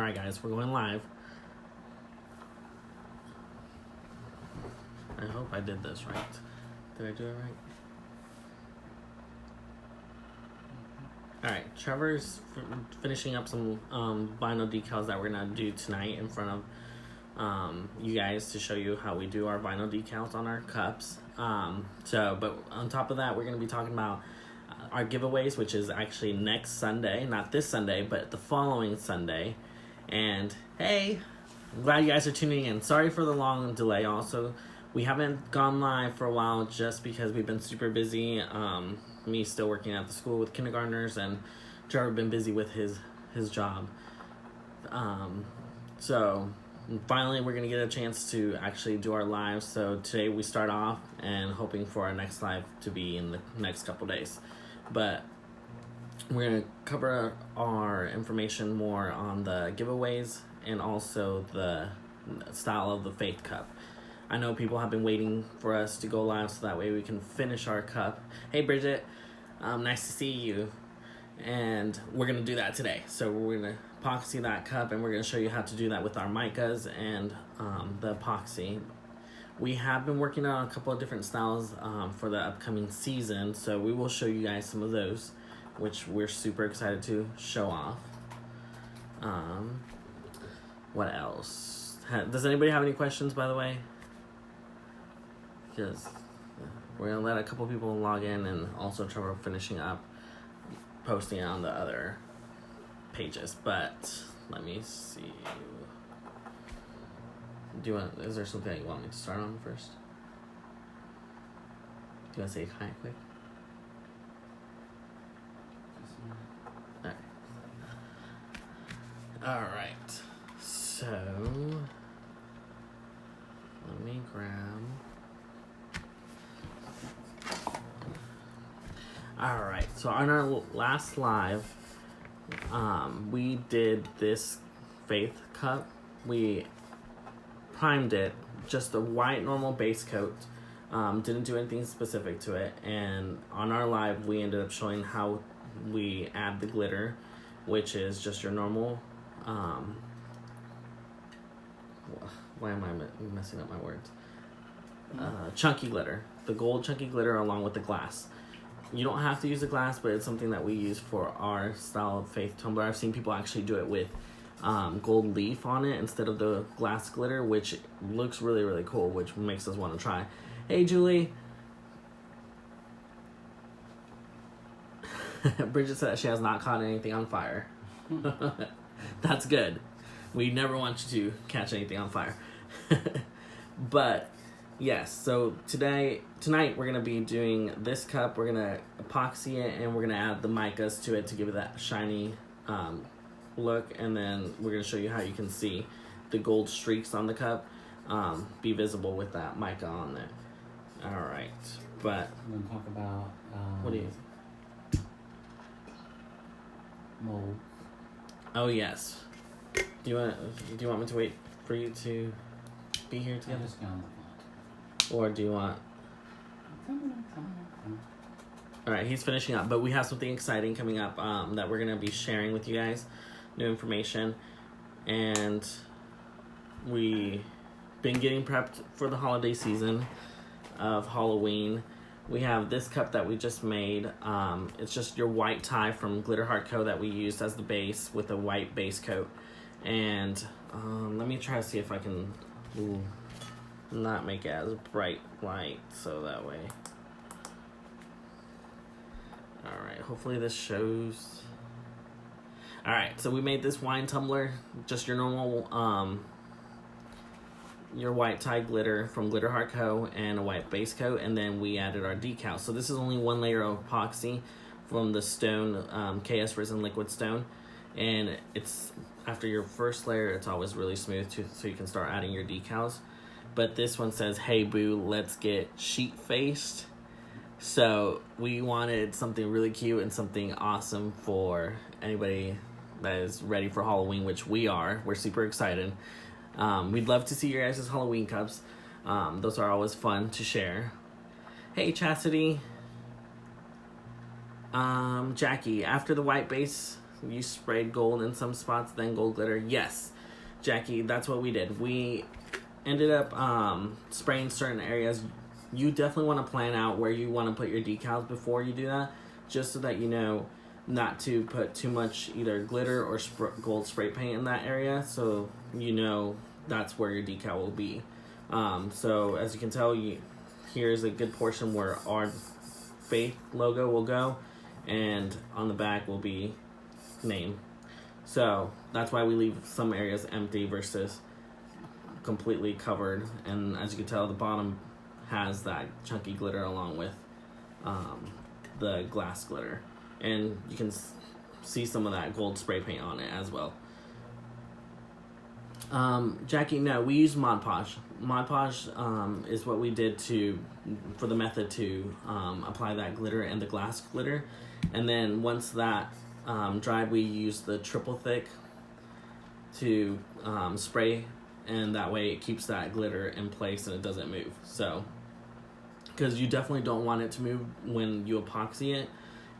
Alright guys, we're going live. I hope I did this right. Did I do it right? Alright, Trevor's finishing up some vinyl decals that we're going to do tonight in front of you guys to show you how we do our vinyl decals on our cups. But on top of that, we're going to be talking about our giveaways, which is actually next Sunday. Not this Sunday, but the following Sunday. And hey, I'm glad you guys are tuning in. Sorry for the long delay also. We haven't gone live for a while just because we've been super busy. Me still working at the school with kindergartners, and Trevor been busy with his job. So finally we're gonna get a chance to actually do our live. So today we start off and hoping for our next live to be in the next couple days. But we're gonna cover our information more on the giveaways and also the style of the Faith Cup. I know people have been waiting for us to go live so that way we can finish our cup. Hey Bridget, nice to see you. And we're going to do that today. So we're going to epoxy that cup, and we're going to show you how to do that with our micas and the epoxy. We have been working on a couple of different styles for the upcoming season, so we will show you guys some of those, which we're super excited to show off. What else? Does anybody have any questions, by the way? Because we're going to let a couple people log in, and also Trevor finishing up posting on the other pages. But let me see. Is there something you want me to start on first? Do you want to say hi quick? Alright. So let me grab. Alright, so on our last live, we did this Faith Cup. We primed it, just a white normal base coat, didn't do anything specific to it, and on our live we ended up showing how we add the glitter, which is just your normal, why am I messing up my words? Chunky glitter, the gold chunky glitter along with the glass. You don't have to use the glass, but it's something that we use for our style of Faith tumbler. I've seen people actually do it with gold leaf on it instead of the glass glitter, which looks really, really cool, which makes us want to try. Hey, Julie. Bridget said she has not caught anything on fire. That's good. We never want you to catch anything on fire. But yes, so tonight we're going to be doing this cup. We're going to epoxy it, and we're going to add the micas to it to give it that shiny look. And then we're going to show you how you can see the gold streaks on the cup be visible with that mica on there. All right, but we're going to talk about what do you? mold. Oh yes. Do you want me to wait for you to be here together? I'm just going to or do you want... Alright, he's finishing up, but we have something exciting coming up that we're going to be sharing with you guys. New information. And we've been getting prepped for the holiday season of Halloween. We have this cup that we just made. It's just your white tie from Glitter Heart Co. that we used as the base with a white base coat. And let me try to see if I can... not make it as bright white, so that way. Alright, hopefully this shows. Alright, so we made this wine tumbler, just your normal, your white tie glitter from Glitter Heart Co. and a white base coat, and then we added our decal. So this is only one layer of epoxy from the stone, KS Resin Liquid Stone, and it's, after your first layer, it's always really smooth too, so you can start adding your decals. But this one says, hey boo, let's get sheet-faced. So we wanted something really cute and something awesome for anybody that is ready for Halloween, which we are. We're super excited. We'd love to see your guys' Halloween cups. Those are always fun to share. Hey Chastity. Jackie, after the white base you sprayed gold in some spots, then gold glitter. Yes, Jackie, that's what we did. We ended up spraying certain areas. You definitely want to plan out where you want to put your decals before you do that, just so that you know not to put too much either glitter or gold spray paint in that area, so you know that's where your decal will be. So as you can tell, here's a good portion where our Faith logo will go, and on the back will be name. So that's why we leave some areas empty versus completely covered. And as you can tell, the bottom has that chunky glitter along with the glass glitter, and you can see some of that gold spray paint on it as well. Jackie, no, we use Mod Podge. Mod Podge is what we did for the method to apply that glitter and the glass glitter. And then once that dried, we used the triple thick to spray, and that way it keeps that glitter in place and it doesn't move. So, because you definitely don't want it to move when you epoxy it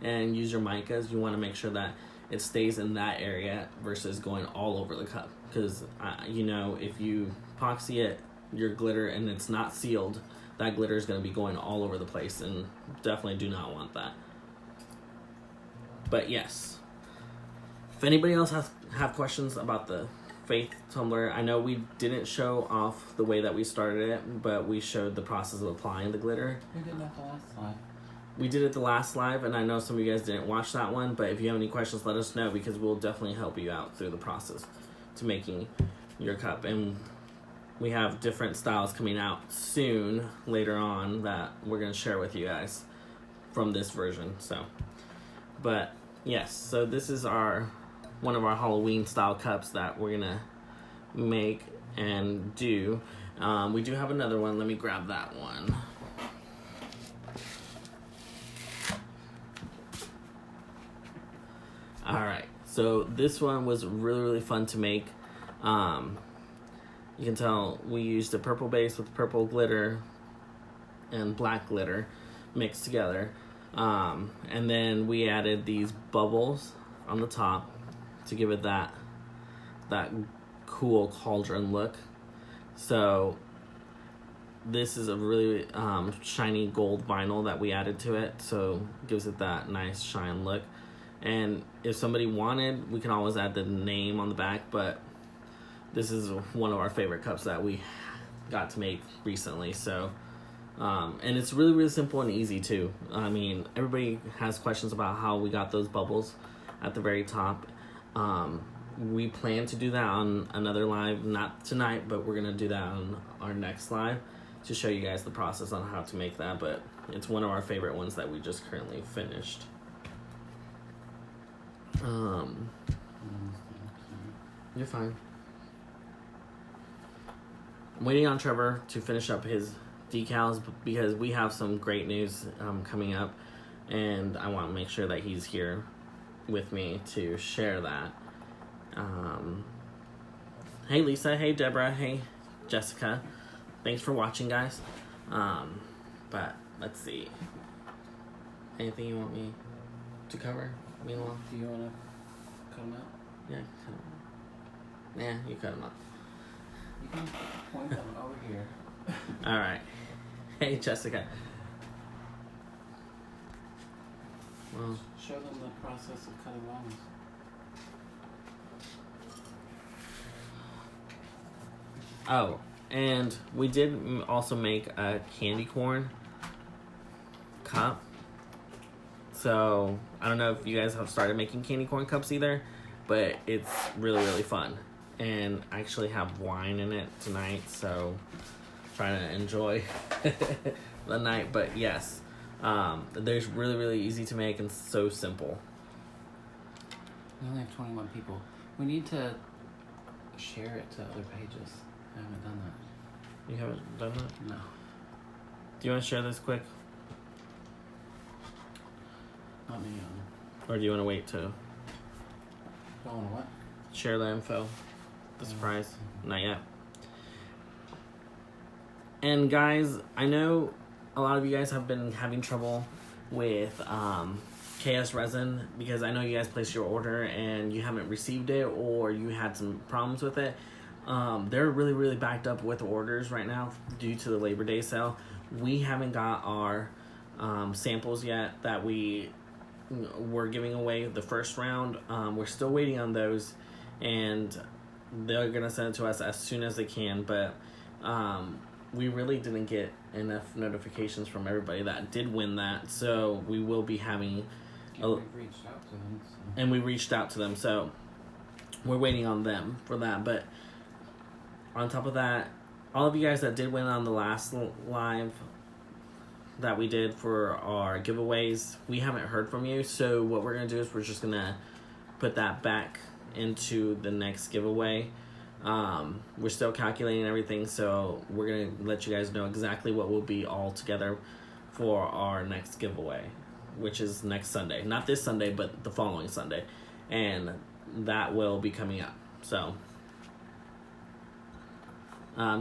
and use your micas, you want to make sure that it stays in that area versus going all over the cup. Because, if you epoxy it, your glitter, and it's not sealed, that glitter is going to be going all over the place, and definitely do not want that. But yes, if anybody else have questions about the Faith tumbler, I know we didn't show off the way that we started it, but we showed the process of applying the glitter. We did that the last live. We did it the last live, and I know some of you guys didn't watch that one, but if you have any questions, let us know, because we'll definitely help you out through the process to making your cup. And we have different styles coming out soon later on that we're going to share with you guys from this version. So, but yes, so this is one of our Halloween style cups that we're going to make and do. We do have another one. Let me grab that one. Alright, so this one was really, really fun to make. You can tell we used a purple base with purple glitter and black glitter mixed together. And then we added these bubbles on the top to give it that cool cauldron look. So this is a really shiny gold vinyl that we added to it, so it gives it that nice shine look. And if somebody wanted, we can always add the name on the back, but this is one of our favorite cups that we got to make recently. So, and it's really, really simple and easy too. I mean, everybody has questions about how we got those bubbles at the very top. We plan to do that on another live, not tonight, but we're going to do that on our next live to show you guys the process on how to make that. But it's one of our favorite ones that we just currently finished. You're fine. I'm waiting on Trevor to finish up his decals because we have some great news coming up, and I want to make sure that he's here with me to share that. Hey Lisa, hey Deborah, hey Jessica, thanks for watching, guys. But let's see, anything you want me to cover? Meanwhile, Do you want to cut them out? yeah, cut 'em. Yeah, you cut them out. You can point them over here. All right. Hey Jessica. Well, Show them the process of cutting lemons. oh, and we did also make a candy corn cup. So, I don't know if you guys have started making candy corn cups either, but it's really, really fun. And I actually have wine in it tonight, so trying to enjoy the night. But yes, they're really, really easy to make and so simple. We only have 21 people. We need to share it to other pages. I haven't done that. You haven't done that? No. Do you want to share this quick? Not me. Or do you want to wait to Don't want to what? share the info? The surprise? Not yet. And guys, I know a lot of you guys have been having trouble with KS resin, because I know you guys placed your order and you haven't received it, or you had some problems with it. They're really backed up with orders right now due to the Labor Day sale. We haven't got our samples yet that we were giving away the first round. We're still waiting on those, and they're gonna send it to us as soon as they can, but we really didn't get enough notifications from everybody that did win that, so we will be having we reached out to them, so. and we reached out to them, so we're waiting on them for that. But on top of that, all of you guys that did win on the last live that we did for our giveaways, we haven't heard from you, so what we're gonna do is we're just gonna put that back into the next giveaway. We're still calculating everything, so we're gonna let you guys know exactly what will be all together for our next giveaway, which is next Sunday. Not this Sunday, but the following Sunday, and that will be coming up. So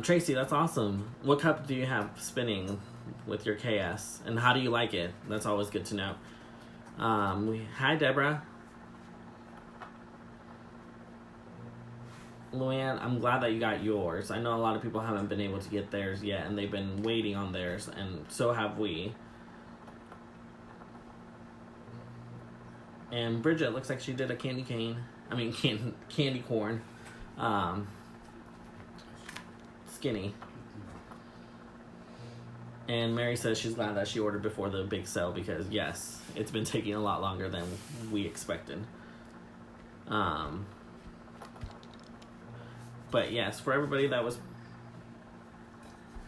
Tracy, that's awesome. What cup do you have spinning with your KS, and how do you like it? That's always good to know. Hi Deborah. Luann, I'm glad that you got yours. I know a lot of people haven't been able to get theirs yet, and they've been waiting on theirs, and so have we. And Bridget looks like she did a candy corn. Skinny. And Mary says she's glad that she ordered before the big sale, because yes, it's been taking a lot longer than we expected. But yes, for everybody that was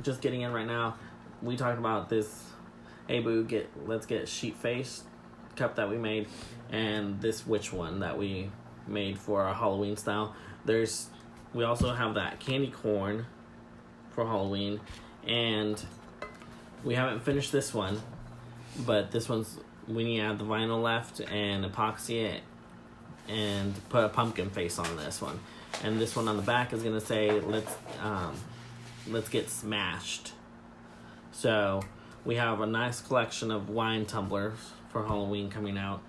just getting in right now, we talked about this let's get sheet face cup that we made, and this witch one that we made for our Halloween style. We also have that candy corn for Halloween, and we haven't finished this one, but this one's, we need to add the vinyl left and epoxy it and put a pumpkin face on this one. And this one on the back is gonna say let's get smashed. So we have a nice collection of wine tumblers for Halloween coming out,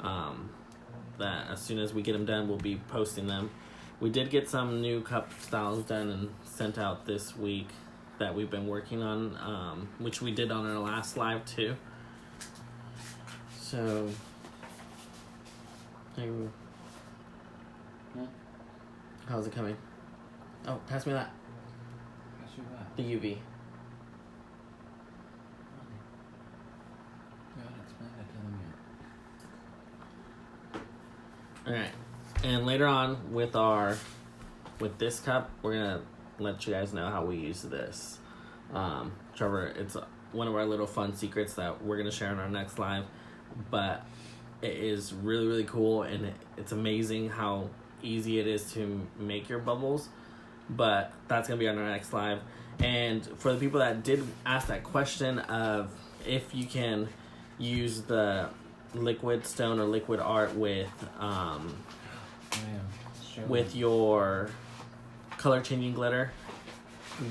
that as soon as we get them done, we'll be posting them. We did get some new cup styles done and sent out this week that we've been working on, which we did on our last live too. So how's it coming? Oh, pass me that. Pass you what? The UV. You haven't explained it to them yet. Alright. And later on with this cup, we're gonna let you guys know how we use this. Trevor, it's one of our little fun secrets that we're gonna share in our next live, but it is really cool, and it's amazing how easy it is to make your bubbles. But that's gonna be on our next live. And for the people that did ask that question of if you can use the liquid stone or liquid art with your color changing glitter,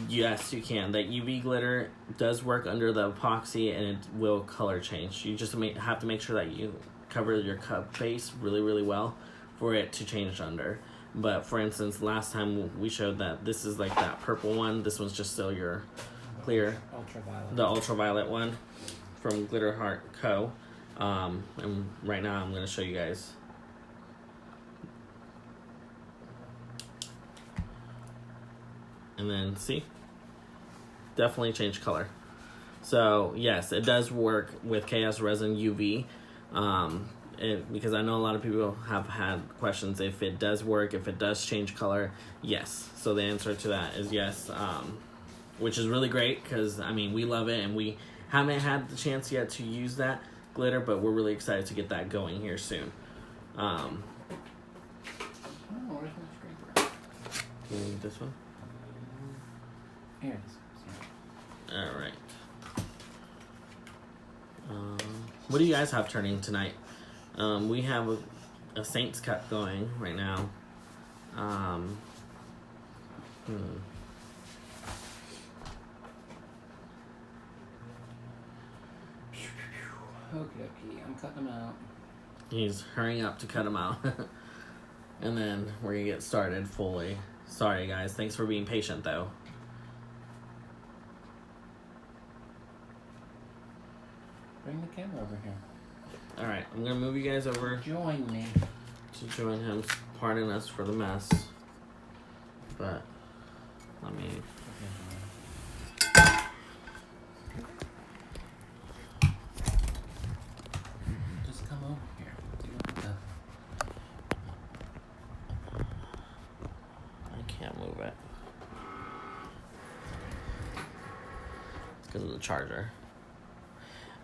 yes, you can. That UV glitter does work under the epoxy, and it will color change. You just have to make sure that you cover your cup face really well for it to change under. But for instance, last time we showed that this is like that purple one. This one's just still your clear, the ultraviolet one from Glitter Heart Co. And right now I'm going to show you guys. And then see, definitely change color. So yes, it does work with KS Resin UV. Because I know a lot of people have had questions if it does work, if it does change color. Yes, so the answer to that is yes, which is really great, because I mean, we love it, and we haven't had the chance yet to use that glitter, but we're really excited to get that going here soon. Where's my scraper? Do you need this one? Here it is. All right. What do you guys have turning tonight? We have a Saints cut going right now. Okay, I'm cutting them out. He's hurrying up to cut them out. And then we're going to get started fully. Sorry, guys. Thanks for being patient, though. Bring the camera over here. Alright, I'm going to move you guys over. Join me. To join him. Pardon us for the mess. But, let me... Just come over here. I can't move it. It's because of the charger.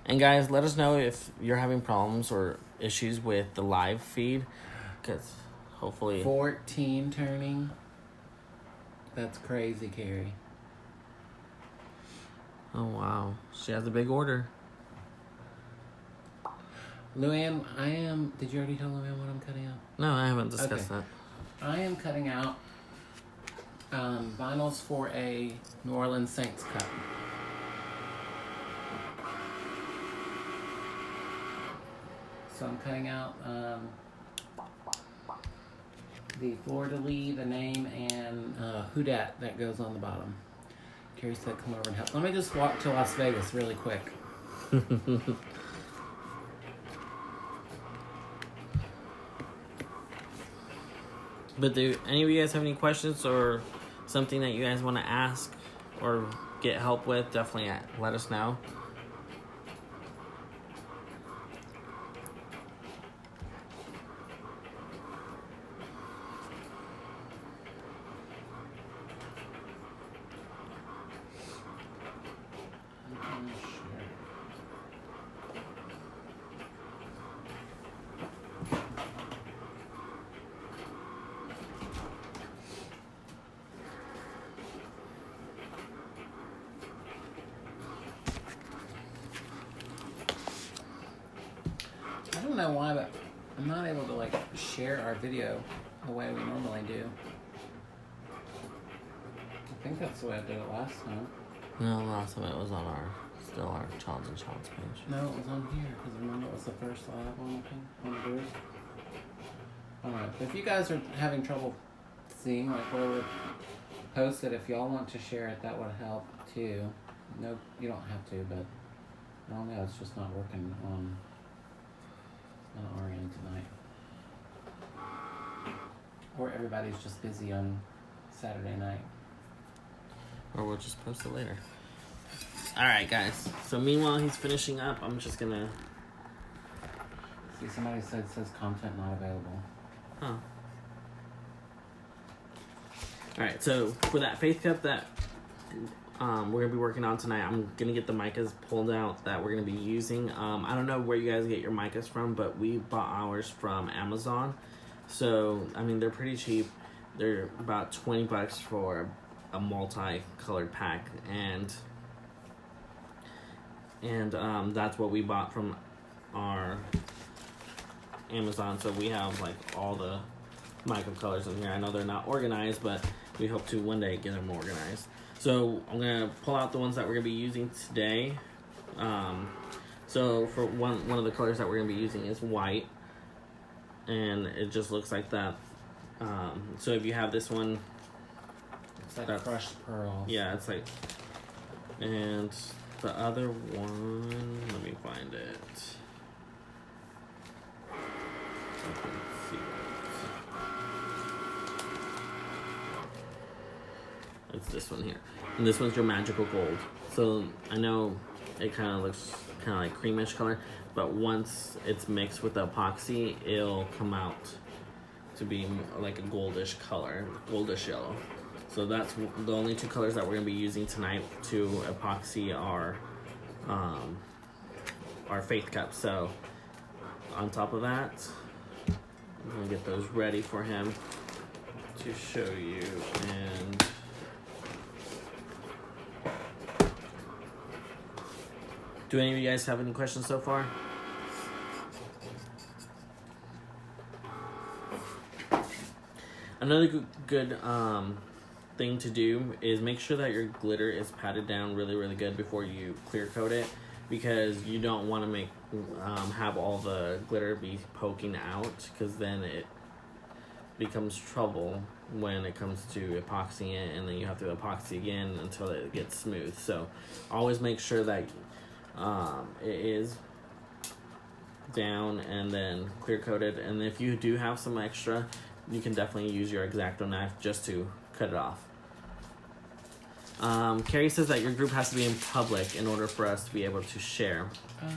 And guys, let us know if you're having problems or issues with the live feed. Because hopefully... 14 turning. That's crazy, Carrie. Oh, wow. She has a big order. Luann, did you already tell Luann what I'm cutting out? No, I haven't discussed that. I am cutting out vinyls for a New Orleans Saints cup. So I'm cutting out the fleur-de-lis, the name, and who dat that goes on the bottom. Carrie said come over and help. Let me just walk to Las Vegas really quick. But do any of you guys have any questions or something that you guys want to ask or get help with? Definitely let us know. I don't know why, but I'm not able to like share our video the way we normally do. I think that's the way I did it last time. No, last time it was on still our Childs and Childs page. No, it was on here, because remember it was the first live on the group. Alright, if you guys are having trouble seeing like where we're posted, if y'all want to share it, that would help too. No, you don't have to, but I don't know, it's just not working on our end tonight. Or everybody's just busy on Saturday night. Or we'll just post it later. Alright, guys. So meanwhile he's finishing up, I'm just gonna... See, somebody says content not available. Huh. Alright, so for that faith cup that we're going to be working on tonight, I'm going to get the micas pulled out that we're going to be using. I don't know where you guys get your micas from, but we bought ours from Amazon. So, I mean, they're pretty cheap. They're about $20 for a multi-colored pack. And that's what we bought from our Amazon. So we have like all the mica colors in here. I know they're not organized, but we hope to one day get them organized. So I'm gonna pull out the ones that we're gonna be using today. So for one of the colors that we're gonna be using is white, and it just looks like that. So if you have this one, it's like crushed pearls. Yeah, it's like, and the other one, let me find it. It's this one here, and this one's your magical gold. So I know it kind of looks kind of like creamish color, but once it's mixed with the epoxy, it'll come out to be like a goldish color, goldish yellow. So that's the only two colors that we're gonna be using tonight to epoxy our faith cup. So on top of that, I'm gonna get those ready for him to show you. And do any of you guys have any questions so far? Another good thing to do is make sure that your glitter is patted down really, really good before you clear coat it. because you don't want to make have all the glitter be poking out, because then it becomes trouble when it comes to epoxying it, and then you have to epoxy again until it gets smooth. So always make sure that it is down and then clear coated, and if you do have some extra, you can definitely use your X-Acto knife just to cut it off. Carrie says that your group has to be in public in order for us to be able to share. Oh.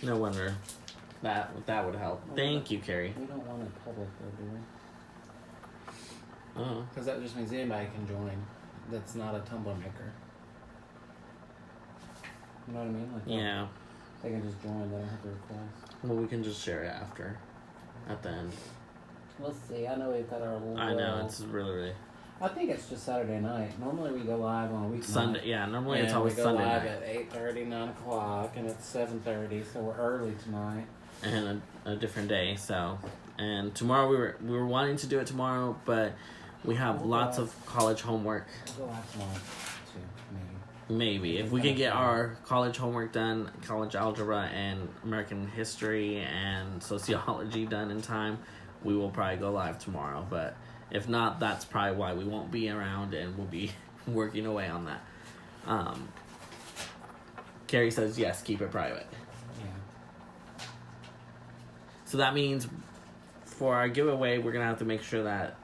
No wonder. That would help. Thank you, Carrie. We don't want it public though, do we? Oh. Because that just means anybody can join that's not a Tumbler maker. You know what I mean? Like Yeah. They can just join, they don't have to request. Well, we can just share it after. At the end. Let's see, I know we've got our little... I know, it's really... I think it's just Saturday night. Normally we go live on a weeknight. Sunday, yeah, normally it's always we go Sunday live night. at 8:30, 9 o'clock, and it's 7:30, so we're early tonight. And a different day, so... And tomorrow, we were wanting to do it tomorrow, but we have lots of college homework. We'll go live tomorrow, too, Maybe. If we can get our college homework done, college algebra and American history and sociology done in time, we will probably go live tomorrow. But if not, that's probably why we won't be around, and we'll be working away on that. Carrie says, yes, keep it private. Yeah. So that means for our giveaway, we're going to have to make sure that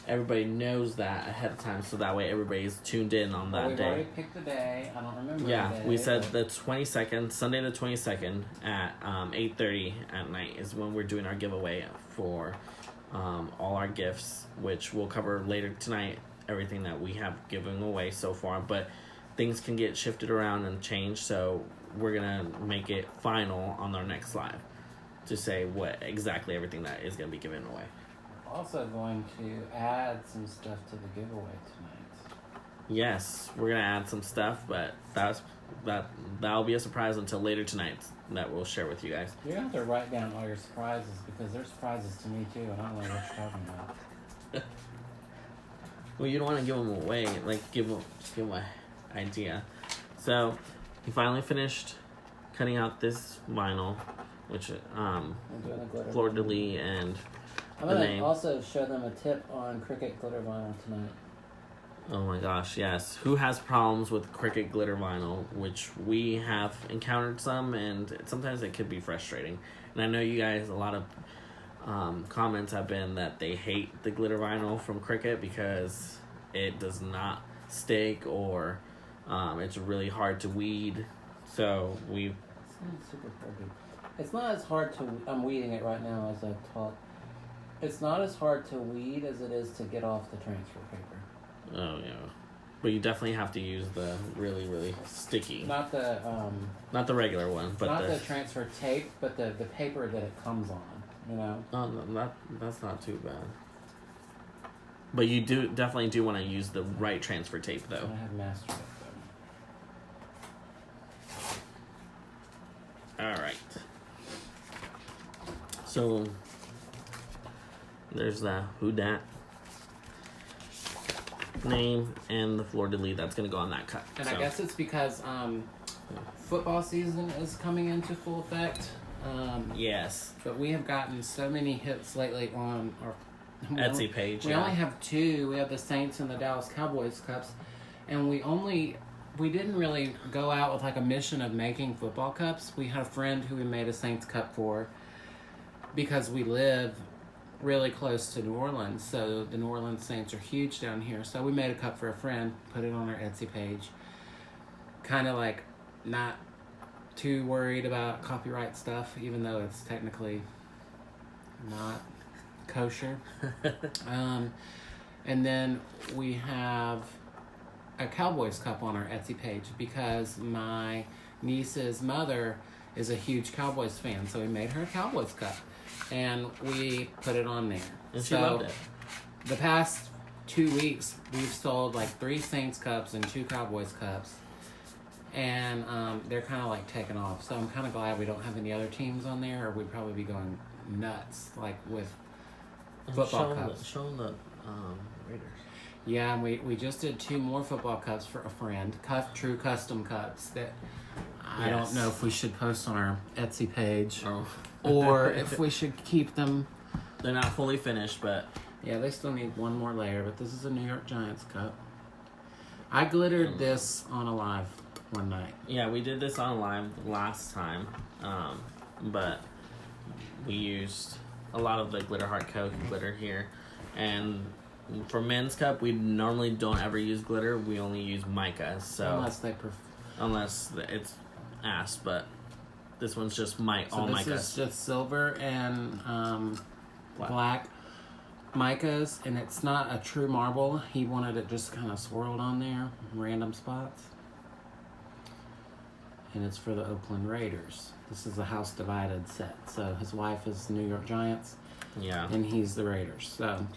everybody knows that ahead of time, so that way everybody's tuned in on that we've day. Already picked the day. I don't remember. Yeah, the day, we said the 22nd, Sunday the 22nd at 8:30 at night is when we're doing our giveaway for all our gifts, which we'll cover later tonight, everything that we have given away so far. But things can get shifted around and changed, so we're going to make it final on our next live to say what exactly everything that is going to be given away. Also going to add some stuff to the giveaway tonight. Yes, we're gonna add some stuff, but that'll be a surprise until later tonight that we'll share with you guys. You're gonna have to write down all your surprises, because they're surprises to me too, and I don't know what you're talking about. Well, you don't want to give them away, like give them an idea. So, he finally finished cutting out this vinyl, which Fleur de Lis and I'm going to also show them a tip on Cricut glitter vinyl tonight. Oh my gosh, yes. Who has problems with Cricut glitter vinyl, which we have encountered some, and sometimes it could be frustrating. And I know you guys, a lot of comments have been that they hate the glitter vinyl from Cricut because it does not stick, or it's really hard to weed. So we've... It's super hard. It's not as hard to... I'm weeding it right now as I talk. It's not as hard to weed as it is to get off the transfer paper. Oh, yeah. But you definitely have to use the really, really sticky. Not the regular one, but not the transfer tape, but the paper that it comes on, you know? Oh, no, that's not too bad. But you definitely do want to use the right transfer tape, though. I have mastered it, though. Alright. So... there's the Who Dat name and the Fleur de Lis that's going to go on that cut. And I guess it's because football season is coming into full effect. Yes. But we have gotten so many hits lately on our Etsy page. We only have two. We have the Saints and the Dallas Cowboys cups. And we didn't really go out with like a mission of making football cups. We had a friend who we made a Saints cup for because we live really close to New Orleans, so the New Orleans Saints are huge down here. So we made a cup for a friend, put it on our Etsy page. Kind of like not too worried about copyright stuff, even though it's technically not kosher. And then we have a Cowboys cup on our Etsy page because my niece's mother is a huge Cowboys fan, so we made her a Cowboys cup. And we put it on there. And she loved it. The past 2 weeks, we've sold like 3 Saints cups and 2 Cowboys cups. And they're kind of like taking off. So I'm kind of glad we don't have any other teams on there, or we'd probably be going nuts, like with football cups. Show them the Raiders. Yeah, and we just did 2 more football cups for a friend. True custom cups that I don't know if we should post on our Etsy page or if we should keep them. They're not fully finished, but... Yeah, they still need one more layer, but this is a New York Giants cup. I glittered this on a live one night. Yeah, we did this on live last time, but we used a lot of the Glitter Heart Co. glitter here. And for men's cup, we normally don't ever use glitter. We only use mica. So unless it's asked, but this one's just all mica. This is just silver and black micas, and it's not a true marble. He wanted it just kind of swirled on there, random spots. And it's for the Oakland Raiders. This is a house divided set. So his wife is New York Giants. Yeah. And he's the Raiders. So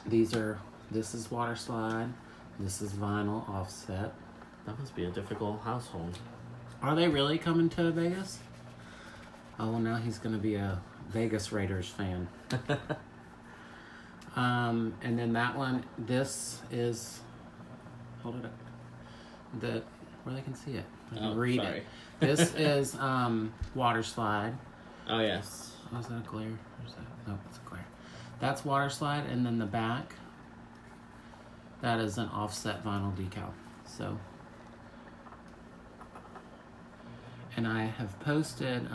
this is water slide. This is vinyl offset. That must be a difficult household. Are they really coming to Vegas? Oh, well, now he's going to be a Vegas Raiders fan. And then that one, this is, hold it up, where they can see it. I can read sorry. it. This is water slide. Oh, yes. Oh, is that a glare? Or is that? Nope, it's a glare. That's water slide, and then the back, that is an offset vinyl decal. So, and I have posted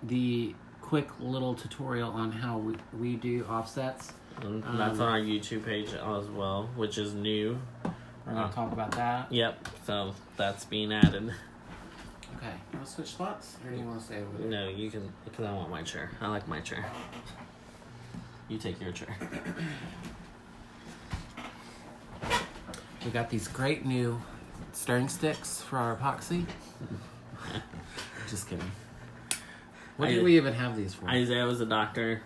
the quick little tutorial on how we do offsets. And that's on our YouTube page as well, which is new. We're going to talk about that. Yep, so that's being added. Okay, you want to switch spots, or do you want to stay over there? No, you can, because I want my chair. I like my chair. You take your chair. We got these great new stirring sticks for our epoxy. Just kidding. What do we even have these for? Isaiah was a doctor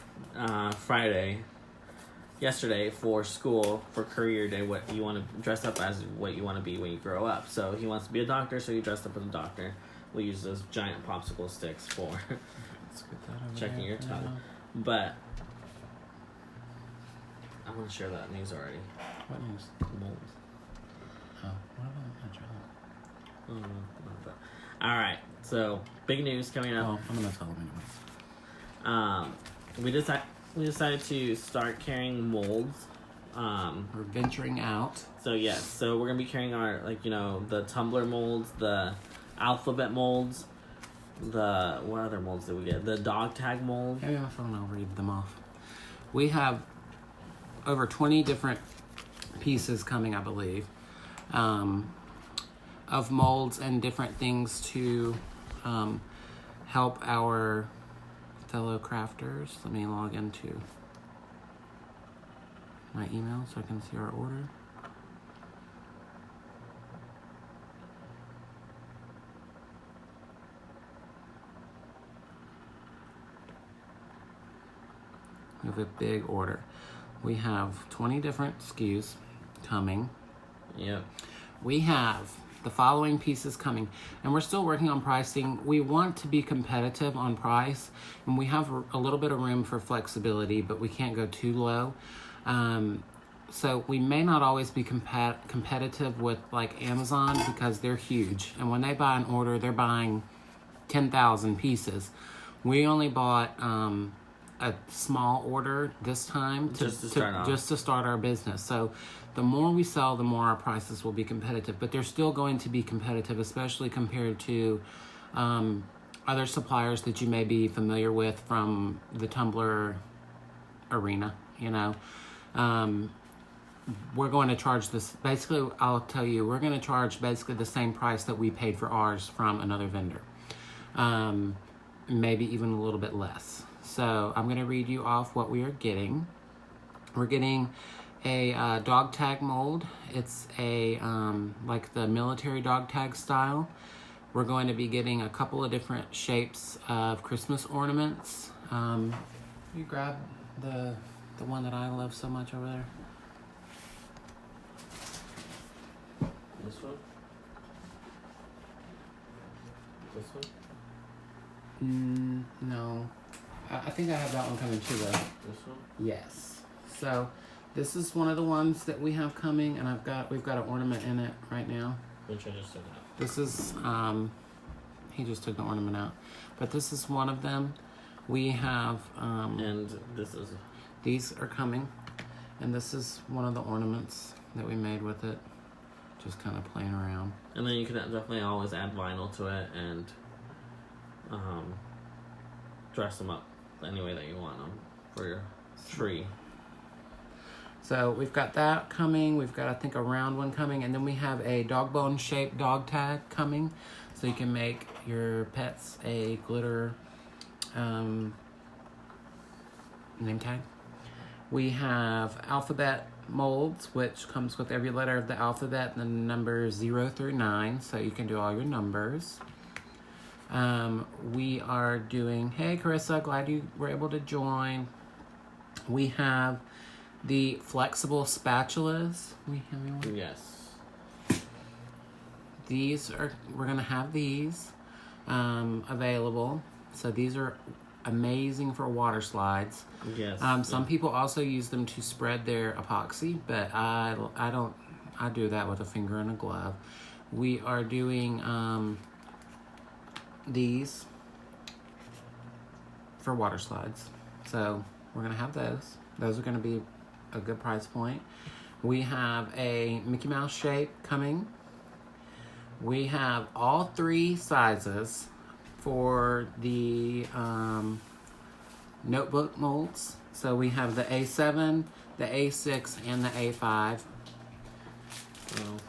yesterday for school, for career day, what you want to dress up as, what you want to be when you grow up. So he wants to be a doctor, so he dressed up as a doctor. We'll use those giant popsicle sticks for checking your tongue. But I want to share that news already. What news? Mold. Oh, what about that? All right, so big news coming up. Oh, I'm gonna tell them anyways. We decided to start carrying molds. We're venturing out. So yes, so we're gonna be carrying our the Tumbler molds, the alphabet molds, what other molds did we get? The dog tag mold. Maybe my phone, I'll read them off. We have over 20 different pieces coming, I believe, of molds and different things to help our fellow crafters. Let me log into my email so I can see our order. We have a big order. We have 20 different SKUs coming. Yep. We have the following pieces coming, and we're still working on pricing. We want to be competitive on price, and we have a little bit of room for flexibility, but we can't go too low. So we may not always be competitive with like Amazon, because they're huge, and when they buy an order, they're buying 10,000 pieces. We only bought a small order this time just to start our business. So the more we sell, the more our prices will be competitive, but they're still going to be competitive, especially compared to other suppliers that you may be familiar with from the Tumbler arena. We're going to charge this, basically, I'll tell you, we're going to charge basically the same price that we paid for ours from another vendor. Maybe even a little bit less. So I'm going to read you off what we are getting. We're getting a dog tag mold. It's a like the military dog tag style. We're going to be getting a couple of different shapes of Christmas ornaments. You grab the one that I love so much over there. This one? This one? No. I think I have that one coming too, though. This one? Yes. So This is one of the ones that we have coming, and we've got an ornament in it right now. Which I just took out. This is, he just took the ornament out. But this is one of them. We have, and this is... These are coming. And this is one of the ornaments that we made with it. Just kind of playing around. And then you can definitely always add vinyl to it and dress them up any way that you want them for your tree. So we've got that coming. We've got, I think, a round one coming. And then we have a dog bone shaped dog tag coming. So you can make your pets a glitter name tag. We have alphabet molds, which comes with every letter of the alphabet and the numbers 0 through 9. So you can do all your numbers. We are doing, hey Carissa, glad you were able to join. We have the flexible spatulas. We have one? Yes. We're gonna have these available. So these are amazing for water slides. Yes. Some people also use them to spread their epoxy, but I don't. I do that with a finger and a glove. We are doing these for water slides. So we're gonna have those. Those are gonna be a good price point. We have a Mickey Mouse shape coming. We have all 3 sizes for the notebook molds. So we have the A7, the A6, and the A5.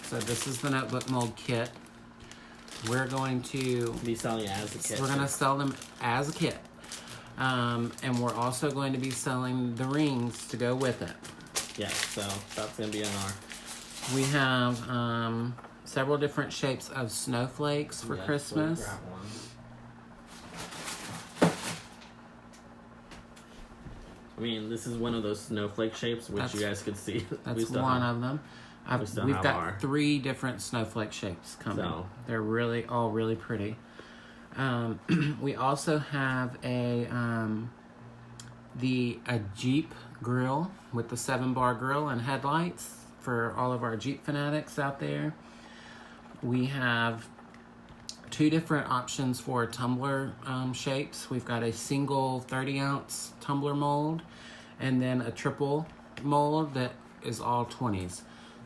So this is the notebook mold kit. We're going to be selling it as a kit. We're going to sell them as a kit. And we're also going to be selling the rings to go with it. Yes, so that's going to be in our... We have several different shapes of snowflakes for Christmas. So grab one. I mean, this is one of those snowflake shapes, which you guys could see. That's one of them. We've got 3 different snowflake shapes coming. So. They're all really pretty. We also have a Jeep grill with the 7-bar grill and headlights for all of our Jeep fanatics out there. We have 2 different options for tumbler shapes. We've got a single 30-ounce tumbler mold and then a triple mold that is all 20s.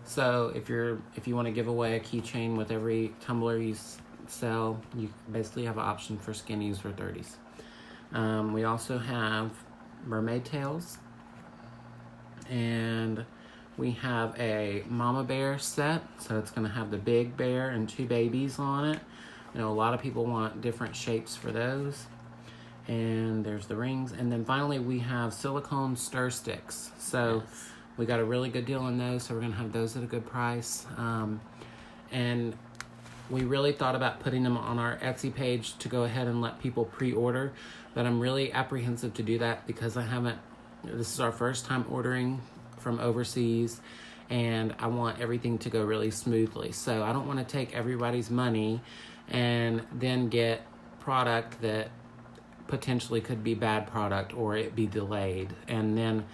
So if you want to give away a keychain with every tumbler you sell, you basically have an option for skinnies or 30s. We also have mermaid tails, and we have a mama bear set. So it's going to have the big bear and 2 babies on it. You know, a lot of people want different shapes for those. And there's the rings. And then finally we have silicone stir sticks. So we got a really good deal on those. So we're going to have those at a good price. And we really thought about putting them on our Etsy page to go ahead and let people pre-order. But I'm really apprehensive to do that because this is our first time ordering from overseas. And I want everything to go really smoothly. So I don't want to take everybody's money and then get product that potentially could be bad product or it be delayed. And then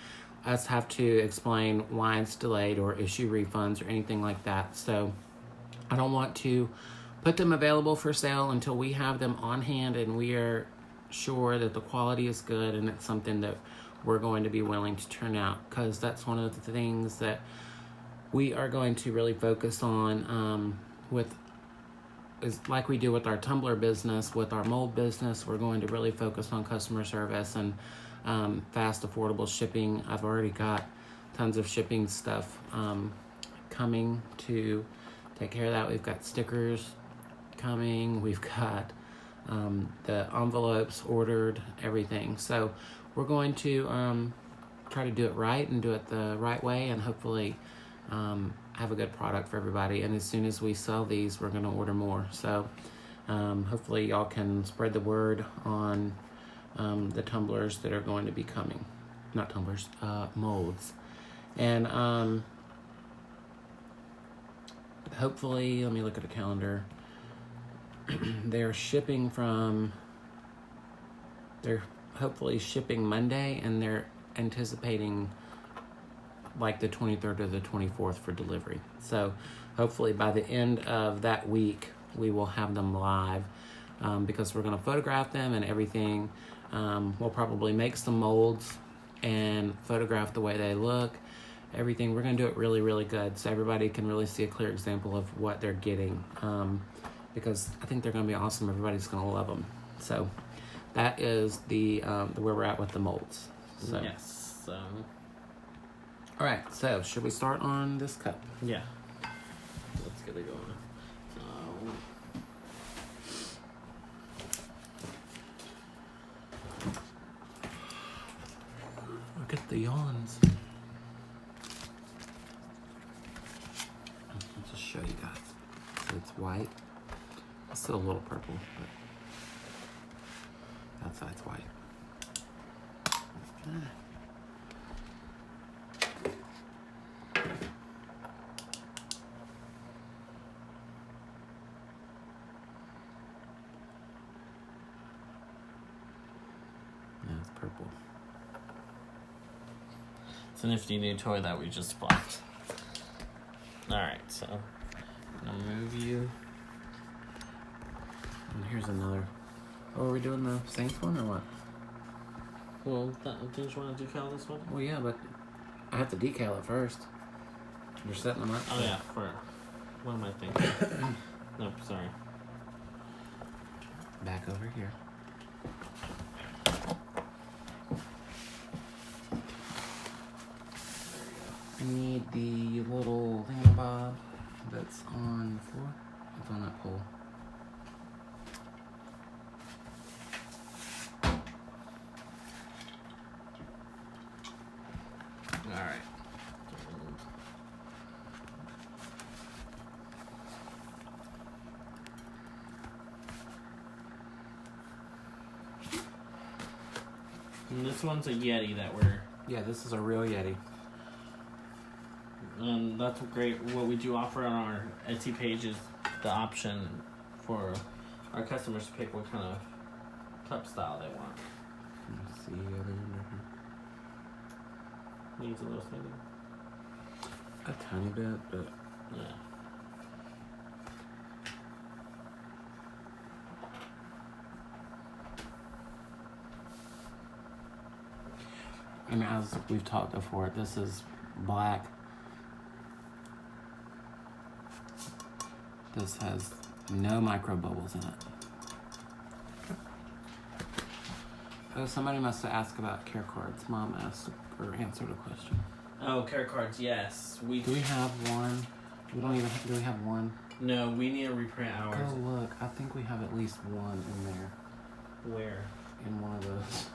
us have to explain why it's delayed or issue refunds or anything like that. So I don't want to put them available for sale until we have them on hand and we are sure that the quality is good and it's something that we're going to be willing to turn out, because that's one of the things that we are going to really focus on is like we do with our tumbler business, with our mold business. We're going to really focus on customer service and fast, affordable shipping. I've already got tons of shipping stuff coming to take care of that. We've got stickers coming. We've got the envelopes ordered, everything. So we're going to try to do it right and do it the right way, and hopefully have a good product for everybody. And as soon as we sell these, we're going to order more. So hopefully y'all can spread the word on the tumblers that are going to be coming. Not tumblers, molds. And hopefully, let me look at the calendar. They're hopefully shipping Monday, and they're anticipating like the 23rd or the 24th for delivery. So hopefully by the end of that week, we will have them live because we're going to photograph them and everything. We'll probably make some molds and photograph the way they look. Everything. We're going to do it really, really good so everybody can really see a clear example of what they're getting because I think they're going to be awesome. Everybody's going to love them. So that is the where we're at with the molds. So. Yes. So. All right. So should we start on this cup? Yeah. Let's get it going. Look at the yawns. I'll just show you guys. So it's white. It's still a little purple, but outside's white. Yeah, it's purple. It's a nifty new toy that we just bought. Alright, so I'm gonna move you. And here's another. Oh, are we doing the Saints one or what? Well, didn't you want to decal this one? Well, yeah, but I have to decal it first. You're setting them up. Oh, yeah, for. What am I thinking? Nope, sorry. Back over here. I need the little thingamabob that's on the floor. It's on that pole. Alright. And this one's a Yeti that we're. Yeah, this is a real Yeti. And that's great. What we do offer on our Etsy page is the option for our customers to pick what kind of cup style they want. Let's see the other one right Needs a little thing. here. A tiny bit, but Yeah. and as we've talked before, this is black. This has no micro bubbles in it. Oh, somebody must have asked about care cards. Mom asked or answered a question. Oh, care cards, yes. Do we have one? We don't even. Do we have one? No, we need to reprint ours. Oh, look. I think we have at least one in there. Where? In one of those.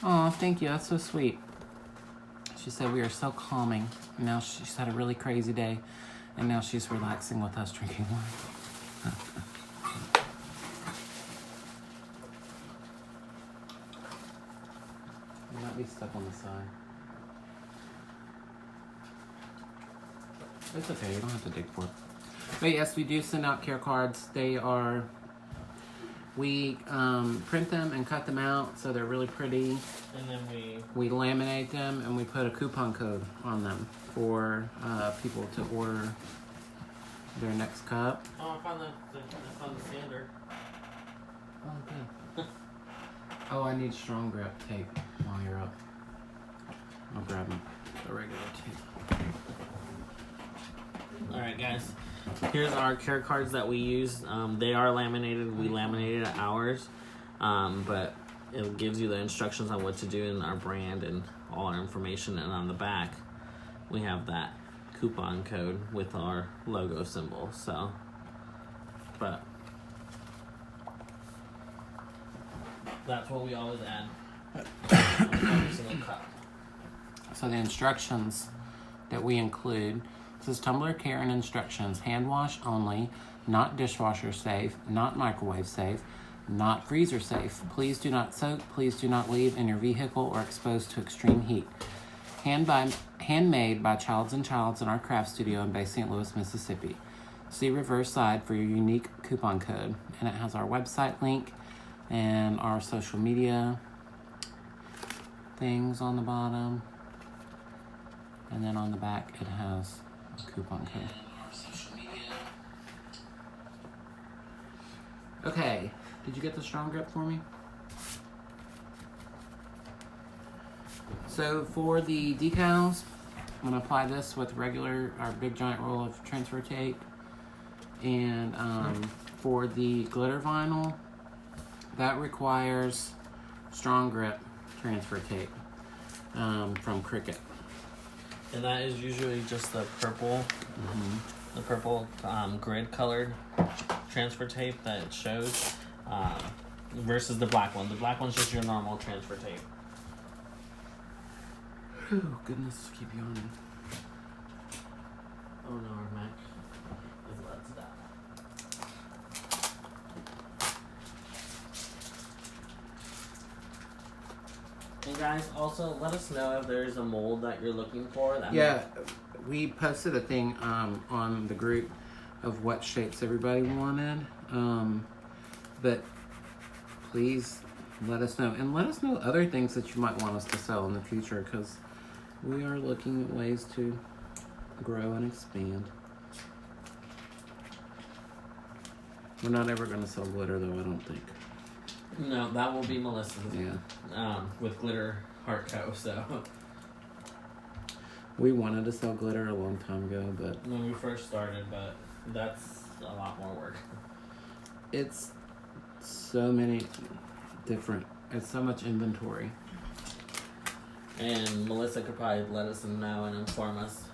No. Oh, thank you. That's so sweet. She said we are so calming. Now she's had a really crazy day, and now she's relaxing with us drinking wine. It might be stuck on the side. It's okay. You don't have to dig for it. But yes, we do send out care cards. They are. We print them and cut them out so they're really pretty. And then We laminate them and we put a coupon code on them for people to order their next cup. Oh, I found the sander. Oh, good. Oh, I need strong grip tape while you're up. I'll grab the regular tape. Alright, guys. Here's our care cards that we use. They are laminated. We laminated ours. But it gives you the instructions on what to do in our brand and all our information. And on the back, we have that coupon code with our logo symbol. So, but that's what we always add on every single cup. So the instructions that we include, this is Tumbler care and instructions. Hand wash only, not dishwasher safe, not microwave safe, not freezer safe. Please do not soak. Please do not leave in your vehicle or exposed to extreme heat. Handmade by Childs & Childs in our craft studio in Bay St. Louis, Mississippi. See reverse side for your unique coupon code. And it has our website link and our social media things on the bottom. And then on the back it has a coupon code. Okay, did you get the strong grip for me? So for the decals, I'm going to apply this with regular, our big giant roll of transfer tape. And for the glitter vinyl, that requires strong grip transfer tape from Cricut. And that is usually just the purple, the purple grid colored transfer tape that it shows versus the black one. The black one's just your normal transfer tape. Oh goodness, keep yawning. Oh no, our Mac is about to die. And guys, also let us know if there's a mold that you're looking for. Yeah, we posted a thing on the group of what shapes everybody wanted. But please let us know. And let us know other things that you might want us to sell in the future, because we are looking at ways to grow and expand. We're not ever going to sell glitter, though, I don't think. No, that will be Melissa's. Yeah. With Glitter Heart Co. So we wanted to sell glitter a long time ago, but when we first started, but that's a lot more work. It's so many different. It's so much inventory. And Melissa could probably let us know and inform us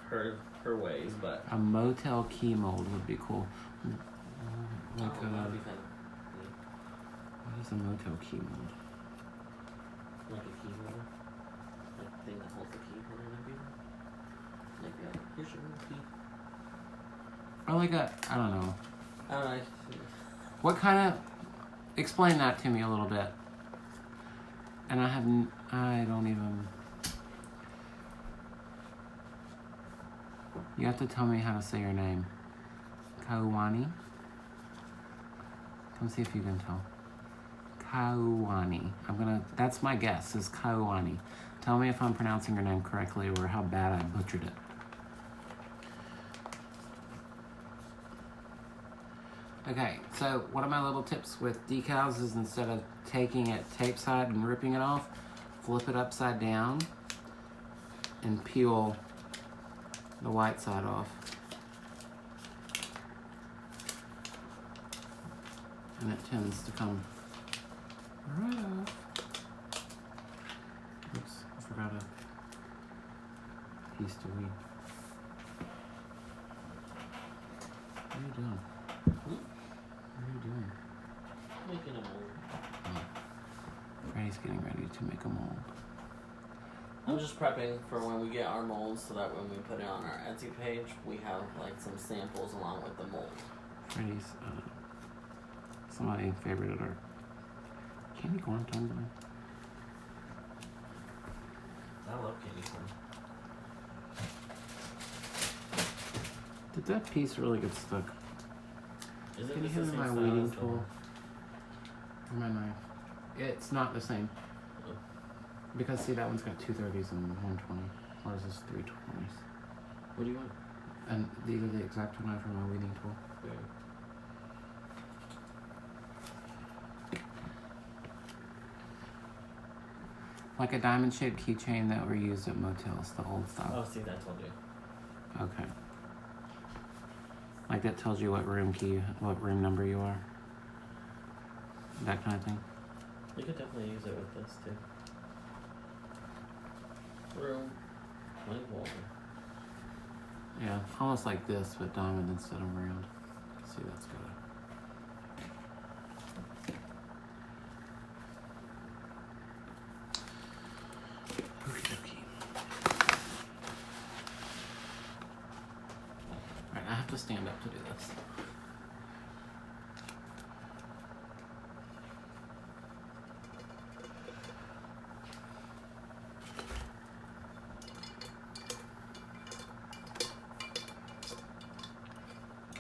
her ways, but a motel key mold would be cool. Like that'd be fun. What is a motel key mold? Like a key holder? Like a thing that holds the key holder, maybe? Like here's your key. Or like a, I don't know. I don't know. What kind of, explain that to me a little bit. And I don't even, you have to tell me how to say your name. Kauwani? Come see if you can tell. Kauwani. That's my guess, is Kauwani. Tell me if I'm pronouncing your name correctly or how bad I butchered it. Okay, so one of my little tips with decals is instead of taking it tape side and ripping it off, flip it upside down and peel the white side off. And it tends to come right off. Oops, I forgot a piece to weed. What are you doing? What are you doing? Making a mold. Oh. Freddie's getting ready to make a mold. I'm just prepping for when we get our molds so that when we put it on our Etsy page, we have like some samples along with the mold. Freddie's, somebody favorited our candy corn tumbler. I love candy corn. Did that piece really get stuck? Is it Can you just hand the me same my style weeding as the tool? Or my knife? It's not the same. Oh. Because see, that one's got 230s and 120. Ours is 320s. What do you want? And these are the exact one I have for my weeding tool. Yeah. Like a diamond-shaped keychain that were used at motels, the old style. Oh, see, that told you. Okay. Like that tells you what room number you are. That kind of thing. You could definitely use it with this too. Room 21. Yeah, almost like this, but diamond instead of round. See, that's good. Alright, I have to stand up to do this.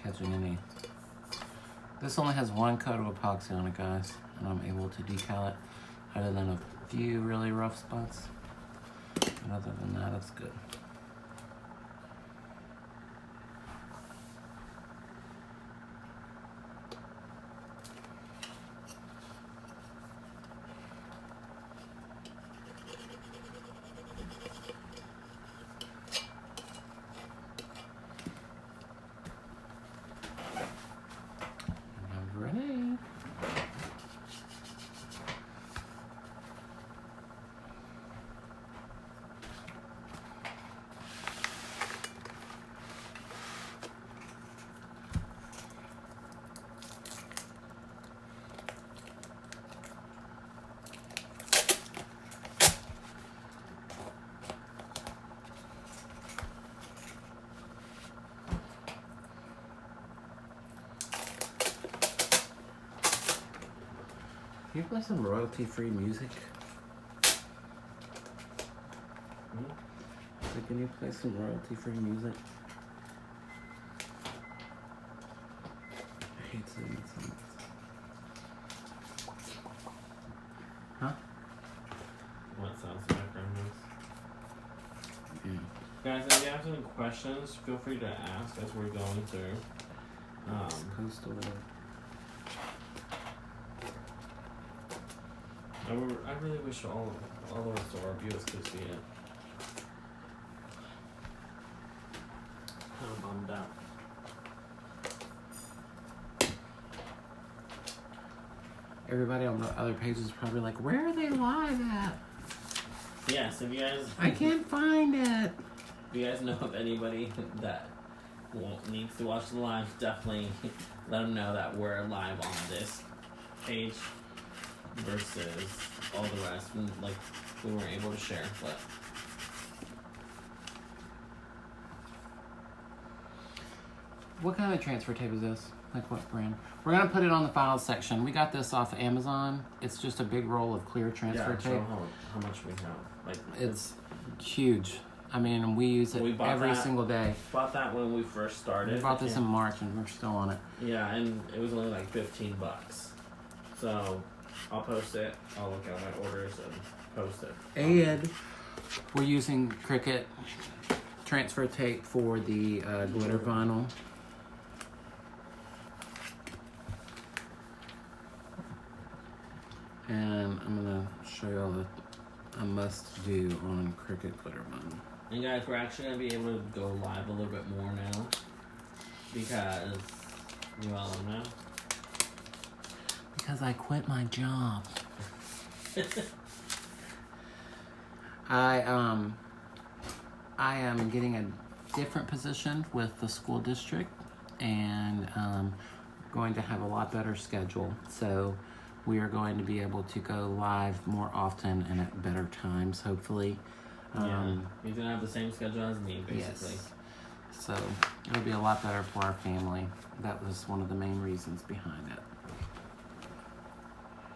Catching any. This only has one coat of epoxy on it, guys, and I'm able to decal it other than a few really rough spots. But other than that, it's good. Can you play some royalty-free music? So can you play some royalty-free music? I hate saying this. Huh? What sounds background noise? Guys, if you have any questions, feel free to ask as we're going through. Post a little. I really wish all of us, our viewers, could see it. Kind of bummed out. Everybody on the other pages is probably like, where are they live at? Yes, if you guys... I can't find it. If you guys know of anybody that needs to watch the live, definitely let them know that we're live on this page versus all the rest. Like, we weren't able to share, but... What kind of transfer tape is this? Like what brand? We're going to put it on the files section. We got this off of Amazon. It's just a big roll of clear transfer tape. Show how much we have. Like, it's huge. I mean, we use it every single day. Bought that when we first started. We bought this in March and we're still on it. Yeah, and it was only like $15. So I'll post it. I'll look at my orders and post it. And we're using Cricut transfer tape for the glitter vinyl. And I'm going to show you all a must do on Cricut glitter vinyl. And guys, we're actually going to be able to go live a little bit more now. Because, you all know. Because I quit my job. I am getting a different position with the school district and going to have a lot better schedule. So we are going to be able to go live more often and at better times, hopefully. Yeah, he's going to have the same schedule as me, basically. Yes. So it'll be a lot better for our family. That was one of the main reasons behind it.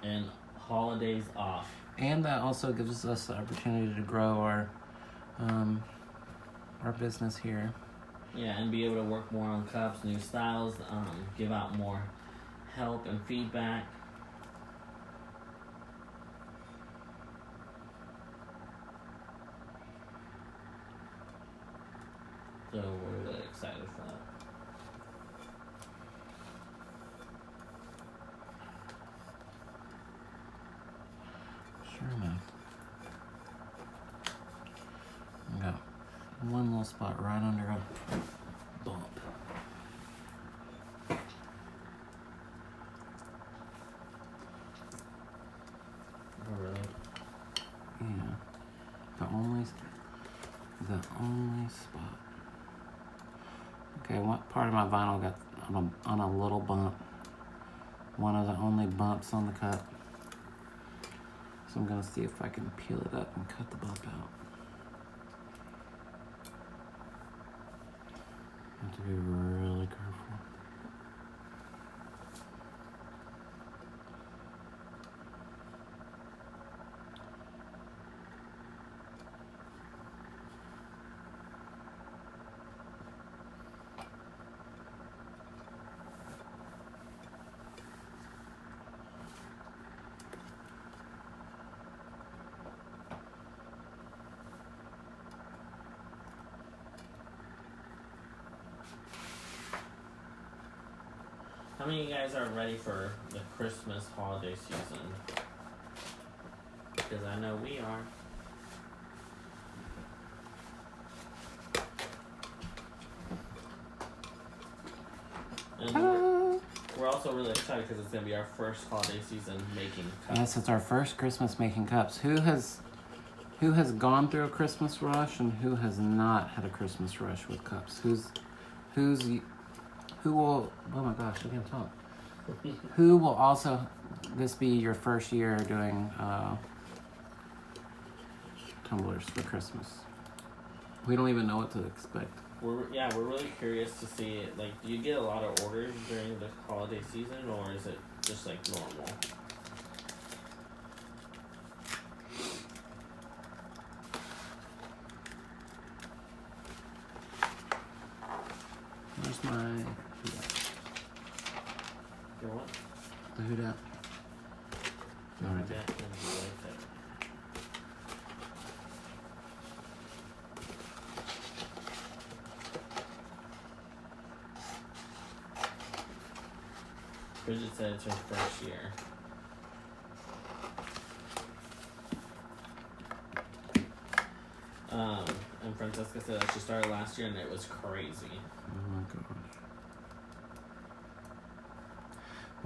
And holidays off. And that also gives us the opportunity to grow our business here. Yeah, and be able to work more on cups, new styles, give out more help and feedback. So we're really excited for that. Sure enough. I got one little spot right under a bump. Oh, really? Yeah. The only spot. Okay, what part of my vinyl got on a little bump? One of the only bumps on the cup. So I'm gonna see if I can peel it up and cut the bump out. Have to be really careful. How many of you guys are ready for the Christmas holiday season? Because I know we are. And we're also really excited because it's going to be our first holiday season making cups. Yes, it's our first Christmas making cups. Who has gone through a Christmas rush and who has not had a Christmas rush with cups? Who will, oh my gosh, I can't talk. Who will also, this be your first year doing tumblers for Christmas? We don't even know what to expect. We're really curious to see, like, do you get a lot of orders during the holiday season, or is it just, like, normal? Where's my Your what? the hood out? All right. That and the light there. Bridget said it's her first year. And Francesca said that she started last year and it was crazy. Oh my gosh.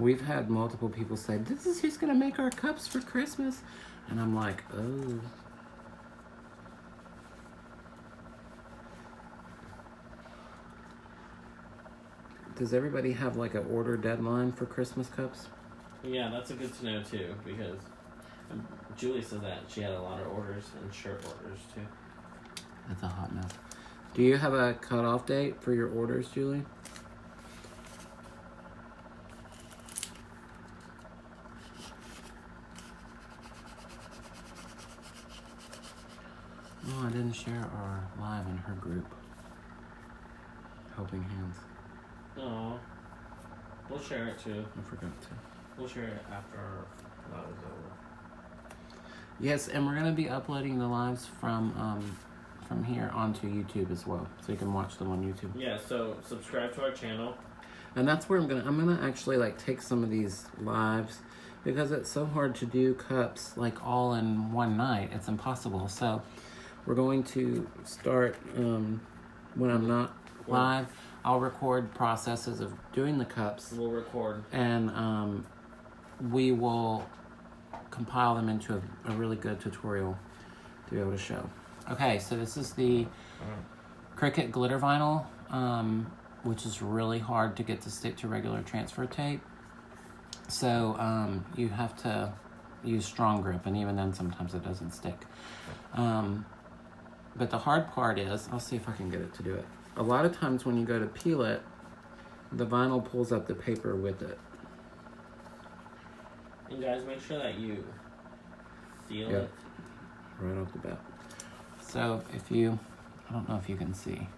We've had multiple people say, "This is who's gonna make our cups for Christmas," and I'm like, oh. Does everybody have like an order deadline for Christmas cups? Yeah, that's a good to know too, because Julie says that she had a lot of orders and shirt orders too. That's a hot mess. Do you have a cutoff date for your orders, Julie? Oh, I didn't share our live in her group. Helping Hands. Oh, we'll share it too. I forgot to. We'll share it after that is over. Yes, and we're gonna be uploading the lives from here onto YouTube as well, so you can watch them on YouTube. Yeah, so subscribe to our channel. And that's where I'm gonna actually like take some of these lives because it's so hard to do cups like all in one night. It's impossible. So we're going to start when I'm not live. I'll record processes of doing the cups. We'll record. And we will compile them into a really good tutorial to be able to show. Okay, so this is the Cricut glitter vinyl, which is really hard to get to stick to regular transfer tape. So you have to use strong grip, and even then sometimes it doesn't stick. But the hard part is, I'll see if I can get it to do it. A lot of times when you go to peel it, the vinyl pulls up the paper with it. And guys, make sure that you seal Yep. it. Right off the bat. So if you, I don't know if you can see.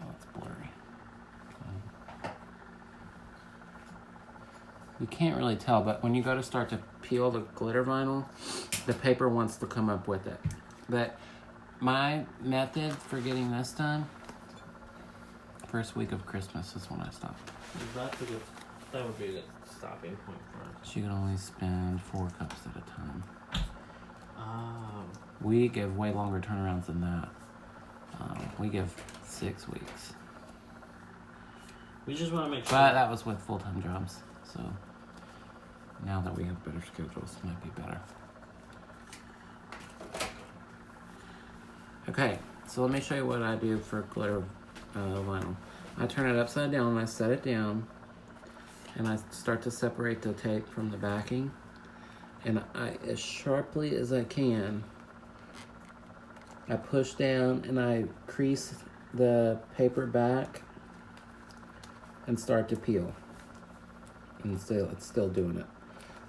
Oh, it's blurry. You can't really tell, but when you go to start to peel the glitter vinyl, the paper wants to come up with it. But my method for getting this done, first week of Christmas is when I stop. That's a good, that would be a good stopping point for us. So you can only spend 4 cups at a time. Oh. We give way longer turnarounds than that. We give 6 weeks. We just want to make sure. But that was with full-time jobs, so now that we have better schedules, it might be better. Okay, so let me show you what I do for glitter vinyl. I turn it upside down and I set it down, and I start to separate the tape from the backing, and as sharply as I can, I push down and I crease the paper back and start to peel. And it's still doing it.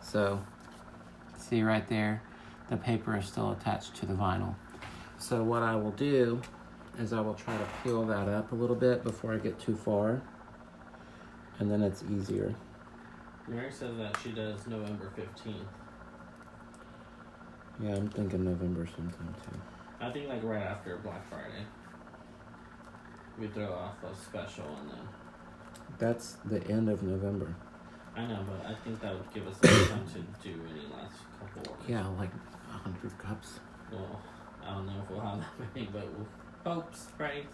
So, see right there, the paper is still attached to the vinyl. So what I will do is I will try to peel that up a little bit before I get too far. And then it's easier. Mary says that she does November 15th. Yeah, I'm thinking November sometime too. I think like right after Black Friday. We throw off a special and then... That's the end of November. I know, but I think that would give us enough time to do any last couple orders. Yeah, like 100 cups. Well, I don't know if we'll have that many, but we'll hope, right?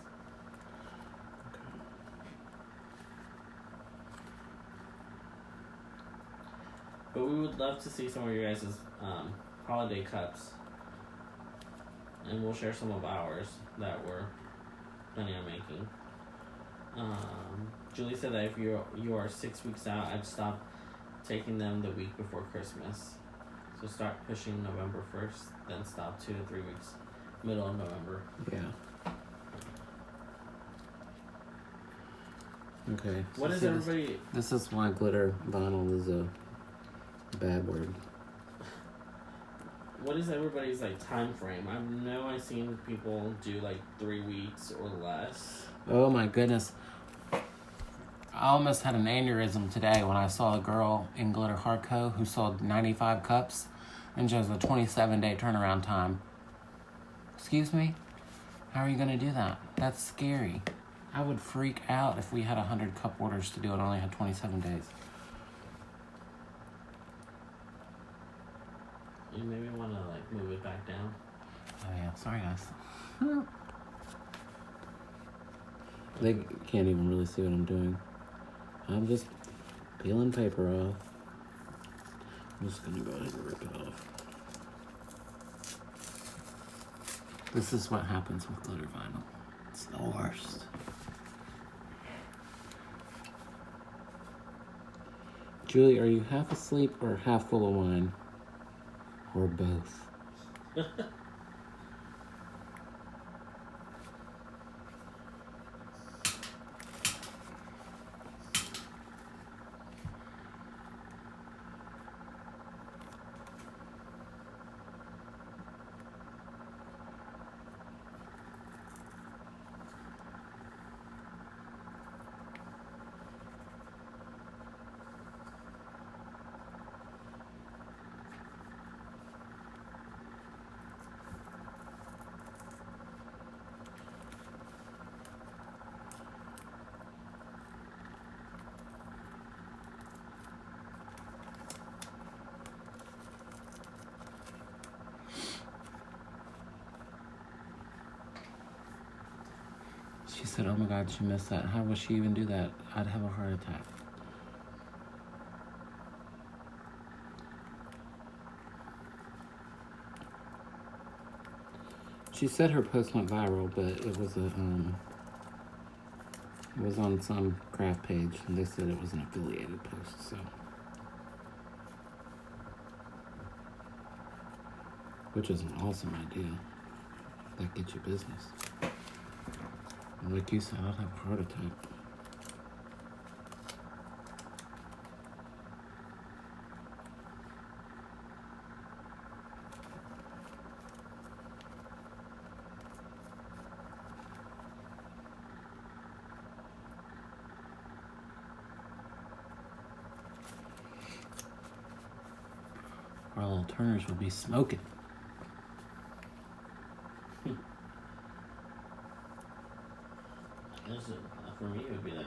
But we would love to see some of your guys' holiday cups. And we'll share some of ours that we're planning on making. Julie said that if you are 6 weeks out, I'd stop taking them the week before Christmas. So start pushing November 1st, then stop 2 to 3 weeks, middle of November. Yeah. Okay. So What is everybody... This is why glitter vinyl is a bad word. What is everybody's like time frame? I know I've seen people do like 3 weeks or less. Oh my goodness. I almost had an aneurysm today when I saw a girl in Glitter Hardco who sold 95 cups and she has a 27-day turnaround time. Excuse me? How are you going to do that? That's scary. I would freak out if we had 100 cup orders to do and only had 27 days. You maybe want to like move it back down. Oh yeah, sorry guys. They can't even really see what I'm doing. I'm just peeling paper off. I'm just gonna go ahead and rip it off. This is what happens with glitter vinyl. It's the worst. Julie, are you half asleep or half full of wine? Or both? She said, oh my God, she missed that. How would she even do that? I'd have a heart attack. She said her post went viral, but it was it was on some craft page, and they said it was an affiliated post, so. Which is an awesome idea. That gets you business. And like you said, I'd have a heart attack. Our little turners will be smoking. For me, it would be like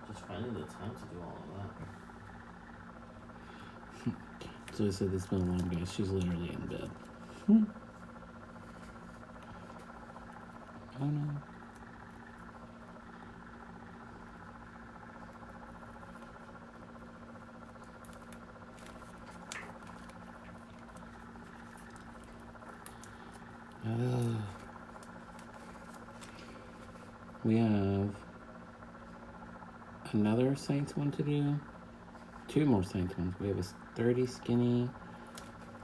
just finding the time to do all of that. So I said this been a long guys. She's literally in bed. Oh no. We have another Saints one to do. 2 more Saints ones. We have a 30 skinny,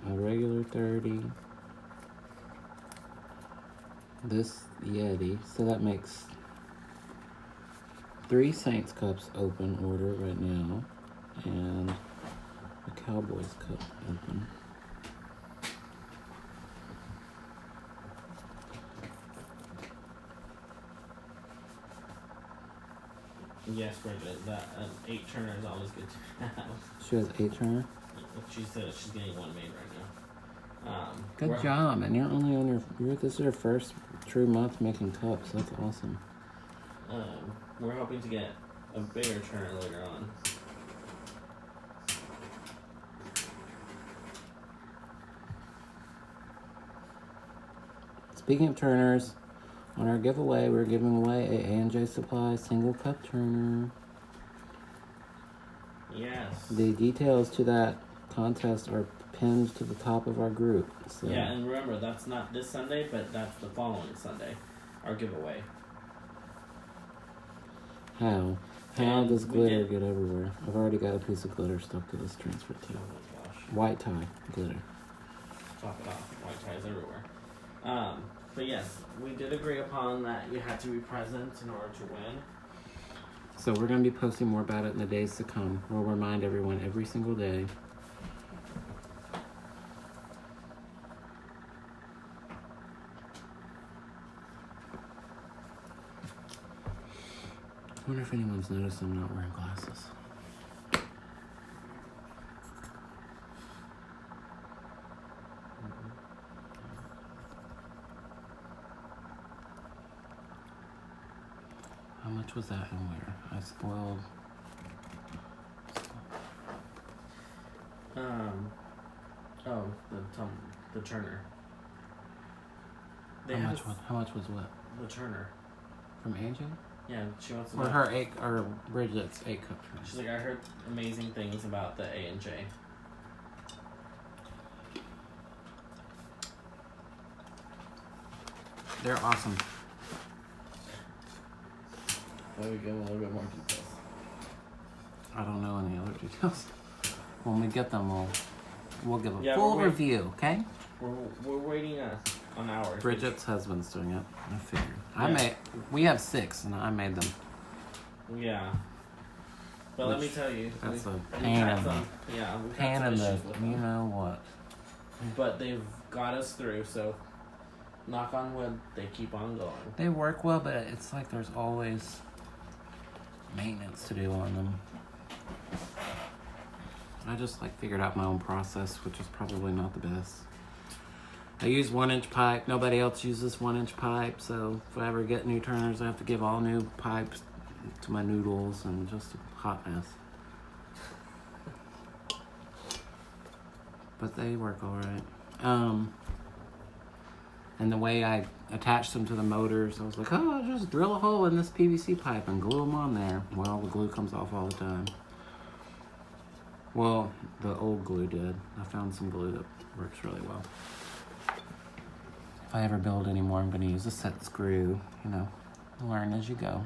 a regular 30, this Yeti. So that makes 3 Saints cups open order right now, and a Cowboys cup open. Yes, we're good. That 8 turner is always good to have. She has 8 turner? She said she's getting one made right now. Good job, and you're only on this is your first true month making cups. That's awesome. We're hoping to get a bigger turner later on. Speaking of turners, on our giveaway, we're giving away a A&J Supply single cup turner. Yes. The details to that contest are pinned to the top of our group. So. Yeah, and remember, that's not this Sunday, but that's the following Sunday, our giveaway. How? How does glitter get everywhere? I've already got a piece of glitter stuck to this transfer tape. Oh my gosh. White tie glitter. Chop it off. White ties everywhere. But yes, we did agree upon that you had to be present in order to win. So we're going to be posting more about it in the days to come. We'll remind everyone every single day. I wonder if anyone's noticed I'm not wearing glasses. How much was that and where? I spoiled. The Turner. How much was what? The Turner. From Angel? Yeah, she wants to. Or or Bridget's 8-cup turner. She's like, I heard amazing things about the A&J. They're awesome. There we go, a little bit more details. I don't know any other details. When we get them, we'll give a full review, okay? We're waiting on ours. Bridget's husband's doing it. I figured. We have 6, and I made them. Yeah. But let me tell you. That's a pain in the... Yeah. Pain in the... You know what? But they've got us through, so... Knock on wood, they keep on going. They work well, but it's like there's always maintenance to do on them. I just figured out my own process, which is probably not the best. I use 1-inch pipe. Nobody else uses 1-inch pipe, so if I ever get new turners, I have to give all new pipes to my noodles, and just a hot mess. But they work all right. And the way I attached them to the motors, I was like, oh, I'll just drill a hole in this PVC pipe and glue them on there. Well, the glue comes off all the time. Well, the old glue did. I found some glue that works really well. If I ever build any more, I'm going to use a set screw. Learn as you go.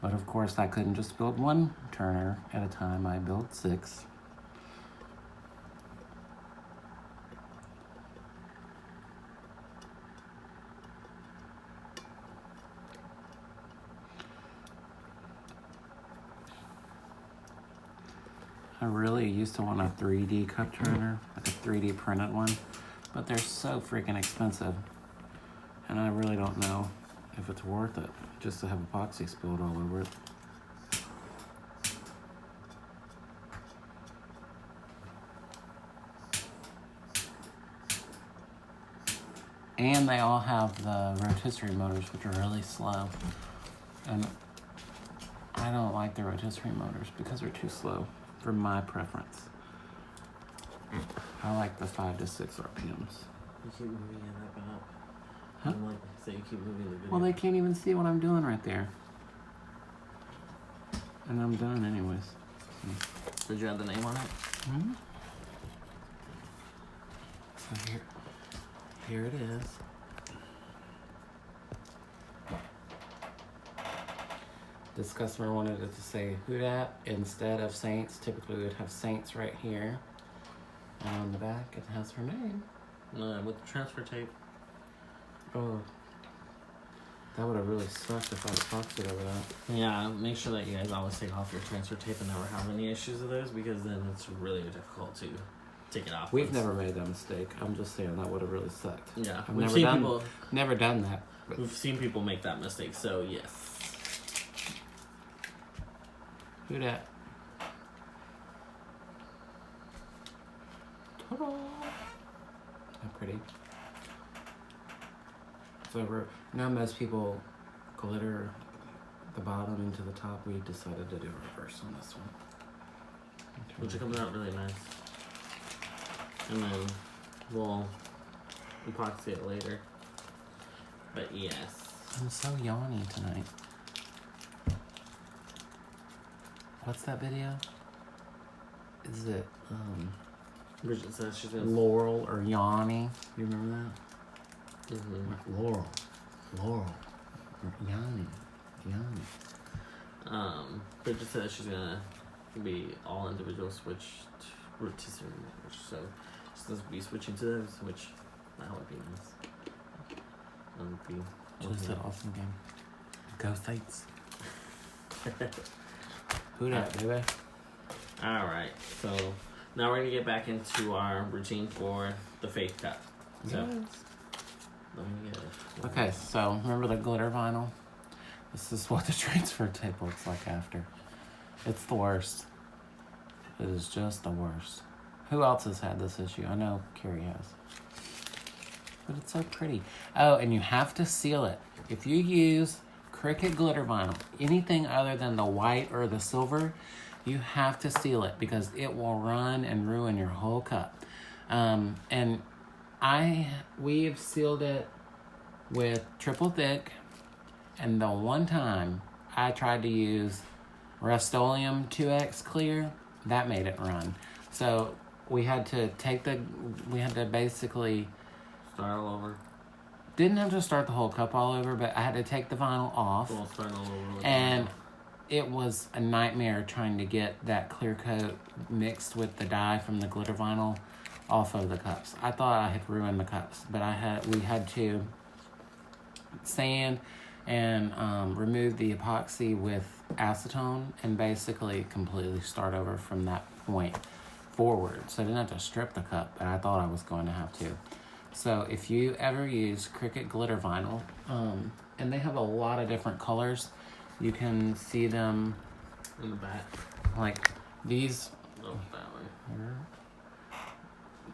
But of course, I couldn't just build one turner at a time. I built 6. I really used to want a 3D cup turner, like a 3D printed one, but they're so freaking expensive. And I really don't know if it's worth it just to have epoxy spilled all over it. And they all have the rotisserie motors, which are really slow. And I don't like the rotisserie motors because they're too slow. For my preference. I like the 5 to 6 RPMs. You keep moving it up and up. Huh? So you keep moving the video. Well, they can't even see what I'm doing right there. And I'm done anyways. Did you have the name on it? Mm-hmm. So here it is. This customer wanted it to say Hudat instead of Saints. Typically we would have Saints right here. And on the back it has her name. With the transfer tape. Oh. That would have really sucked if I epoxied over that. Yeah, make sure that you guys always take off your transfer tape and never have any issues with those, because then it's really difficult to take it off. We've never made that mistake. I'm just saying that would have really sucked. Yeah, I've never done that. We've seen people make that mistake, so yes. Who dat? Ta-da! How pretty. So most people glitter the bottom into the top, we decided to do a reverse on this one. Which comes out really nice. And then we'll epoxy it later. But yes. I'm so yawny tonight. What's that video? Is it Bridget says she's gonna Laurel or Yanni? You remember that? Mm-hmm. Laurel. Or Yanni. Bridget says she's gonna be all individual switch rotisserie, so she's gonna be switching to those, which that would be nice. That would be just an awesome game. Go Saints. Who dat, baby? Alright, so now we're gonna get back into our routine for the faith cup. So let me get it. Okay, so remember the glitter vinyl? This is what the transfer tape looks like after. It's the worst. It is just the worst. Who else has had this issue? I know Carrie has. But it's so pretty. Oh, and you have to seal it. If you use Cricut glitter vinyl, anything other than the white or the silver, you have to seal it because it will run and ruin your whole cup. And we have sealed it with triple thick, and the one time I tried to use Rust-Oleum 2X clear, that made it run. So we had to basically start all over. Didn't have to start the whole cup all over, but I had to take the vinyl off. We'll start all over. And it was a nightmare trying to get that clear coat mixed with the dye from the glitter vinyl off of the cups. I thought I had ruined the cups, but we had to sand and remove the epoxy with acetone and basically completely start over from that point forward. So I didn't have to strip the cup, but I thought I was going to have to. So if you ever use Cricut glitter vinyl, and they have a lot of different colors, you can see them in the back, like these. Oh, that way.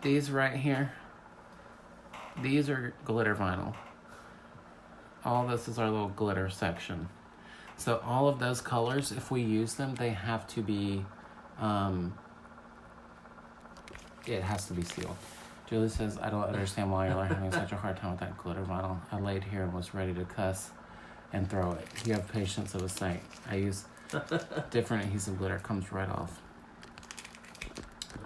These right here. These are glitter vinyl. All this is our little glitter section. So all of those colors, if we use them, they have to be, it has to be sealed. Julie says, I don't understand why you're having such a hard time with that glitter vinyl. I laid here and was ready to cuss and throw it. You have patience of a saint. I use different adhesive glitter, comes right off.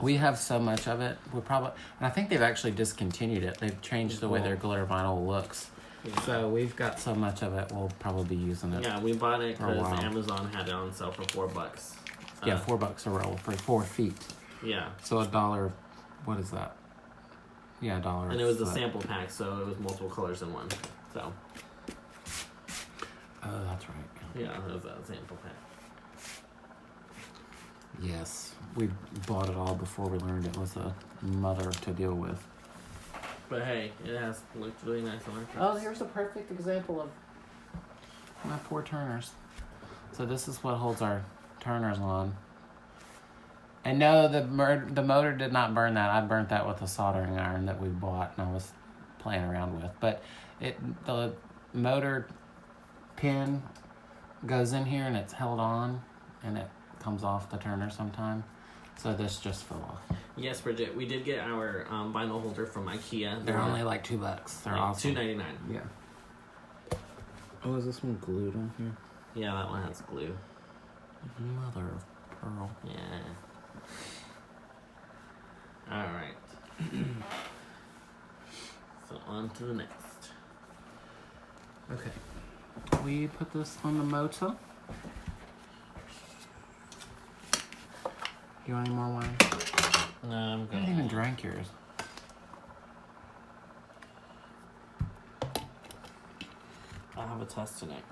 We have so much of it. And I think they've actually discontinued it. They've changed the way their glitter vinyl looks. Yeah. So we've got so much of it, we'll probably be using it. Yeah, we bought it because Amazon had it on sale for $4. Yeah, $4 a roll for 4 feet. Yeah. So $1. What is that? Yeah, $1. And it was a sample pack, so it was multiple colors in one. So. Oh, that's right. Yeah, it was a sample pack. Yes, we bought it all before we learned it was a mother to deal with. But hey, it has looked really nice on our cups. Oh, here's a perfect example of my poor turners. So this is what holds our turners on. And no, the motor did not burn that. I burnt that with a soldering iron that we bought and I was playing around with. But the motor pin goes in here and it's held on and it comes off the turner sometime. So this just fell off. Yes, Bridget, we did get our vinyl holder from IKEA. They're only like $2. They're awesome. $2.99. Yeah. Oh, is this one glued on here? Yeah, that one has glue. Mother of pearl. Yeah. All right. So on to the next. Okay. We put this on the motor. You want any more wine? No, I'm good. I haven't even drank yours. I have a test tonight.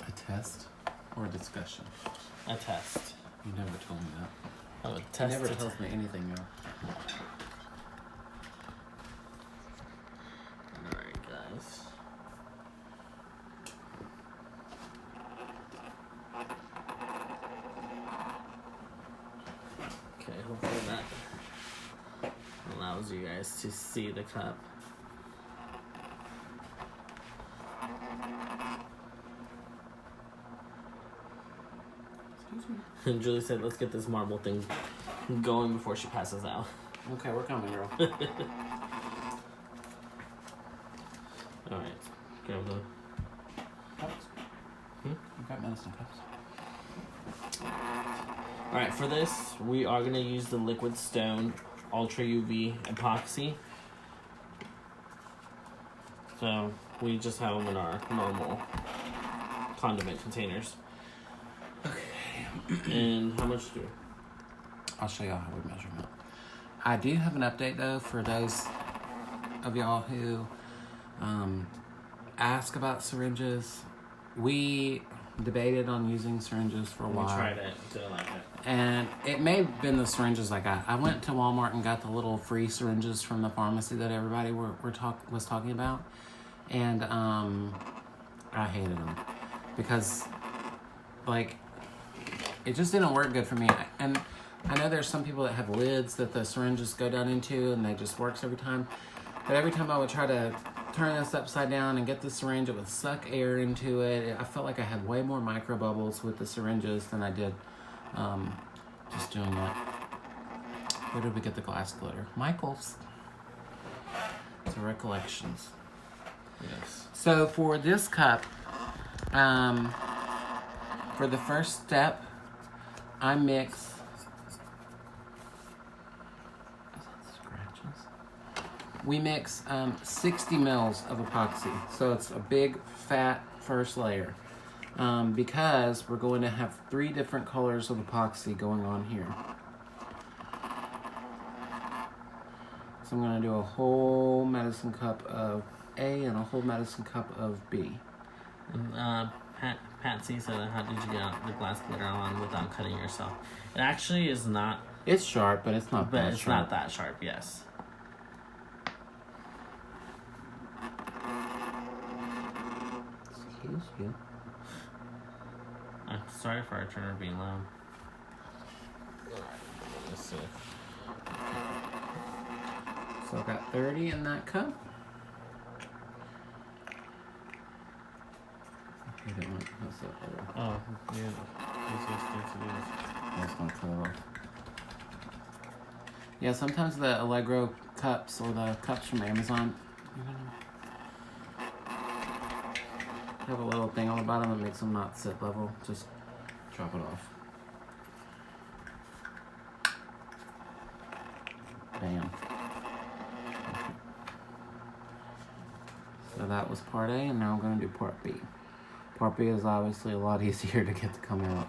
A test or a discussion? A test. You never told me that. Oh, a test. You never tells me anything now. Alright, guys. Okay, hopefully that allows you guys to see the cup. And Julie said, let's get this marble thing going before she passes out. Okay, we're coming, girl. Alright. Grab the Cups? I've got medicine cups. Alright, for this, we are going to use the Liquid Stone Ultra UV Epoxy. So, we just have them in our normal condiment containers. Okay. And how much do we? I'll show y'all how we measure them. I do have an update, though, for those of y'all who ask about syringes. We debated on using syringes for a while. We tried it. Didn't like it. And it may have been the syringes I got. I went to Walmart and got the little free syringes from the pharmacy that everybody was talking about. And I hated them. Because, like, it just didn't work good for me. And I know there's some people that have lids that the syringes go down into and they just works every time. But every time I would try to turn this upside down and get the syringe, it would suck air into it. I felt like I had way more micro bubbles with the syringes than I did just doing that. Where did we get the glass glitter? Michael's. It's a Recollections. Yes. So for this cup, for the first step, I mix. We mix 60 mils of epoxy. So it's a big, fat first layer. Because we're going to have 3 different colors of epoxy going on here. So I'm going to do a whole medicine cup of A and a whole medicine cup of B. Patsy said, how did you get the glass glitter on without cutting yourself? It actually is not. It's sharp, but it's not that sharp. But it's not that sharp, yes. Excuse you. I'm sorry for our turner being loud. Let's see. So I've got 30 in that cup. Okay, that might mess up a little. Oh, yeah. That's gonna cut it off. Yeah, sometimes the Allegro cups or the cups from Amazon have a little thing on the bottom that makes them not sit level. Just drop it off. Bam. So that was part A, and now I'm going to do part B. Part B is obviously a lot easier to get to come out.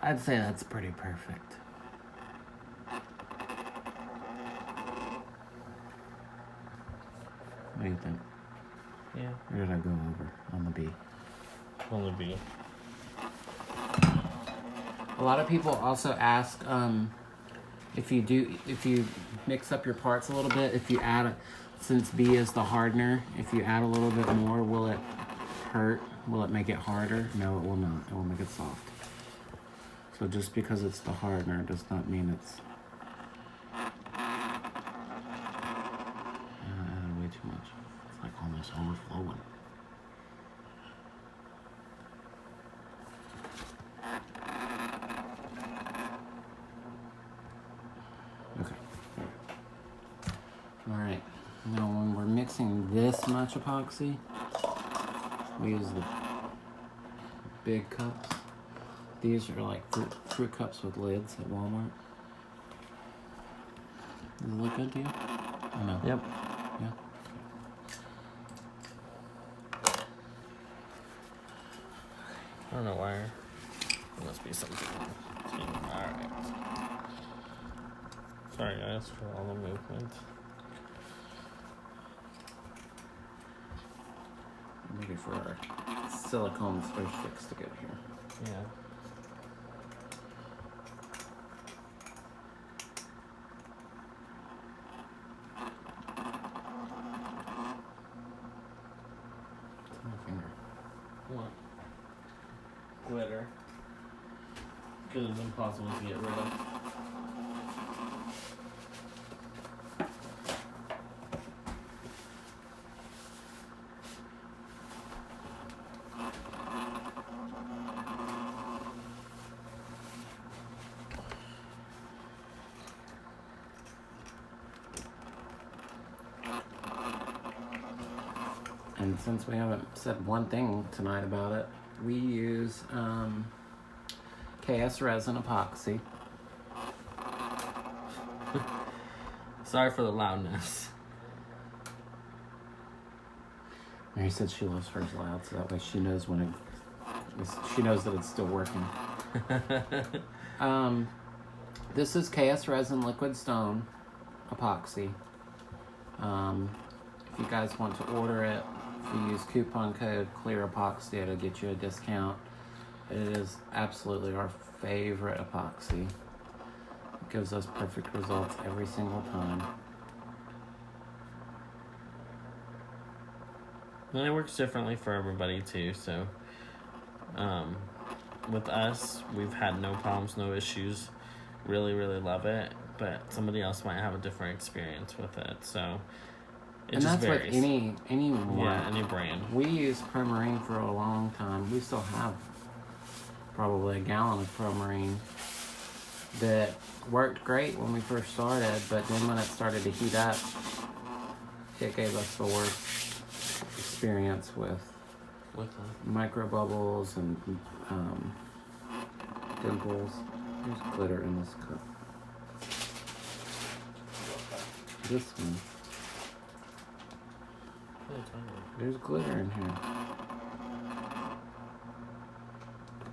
I'd say that's pretty perfect. What do you think? Yeah. Where did I go over on the B? On the B. A lot of people also ask if you mix up your parts a little bit, if you add since B is the hardener, if you add a little bit more, will it hurt? Will it make it harder? No, it will not. It will make it soft. So just because it's the hardener does not mean it's way too much. It's like almost overflowing. Okay. Alright. Now when we're mixing this much epoxy, we use the big cups. These are like fruit cups with lids at Walmart. Does it look good to you? I know. Yep. Yeah. I don't know why. There must be something. Alright. Sorry guys for all the movement. Maybe for our silicone sponge sticks to get here. Yeah. It's on my finger. What? Glitter. Because it's impossible to get rid of. And since we haven't said one thing tonight about it, we use KS resin epoxy. Sorry for the loudness. Mary said she loves hers loud, so that way she knows when she knows that it's still working. This is KS resin liquid stone epoxy. If you guys want to order it, if you use coupon code Clear Epoxy, it'll get you a discount. It is absolutely our favorite epoxy. It gives us perfect results every single time. And it works differently for everybody too, so with us, we've had no problems, no issues. Really, really love it, but somebody else might have a different experience with it, so it and just that's varies. With any yeah, any brand. We used Pro-Marine for a long time. We still have probably a gallon of Pro-Marine that worked great when we first started, but then when it started to heat up, it gave us the worst experience with micro bubbles and dimples. There's glitter in this cup. This one. There's glitter in here.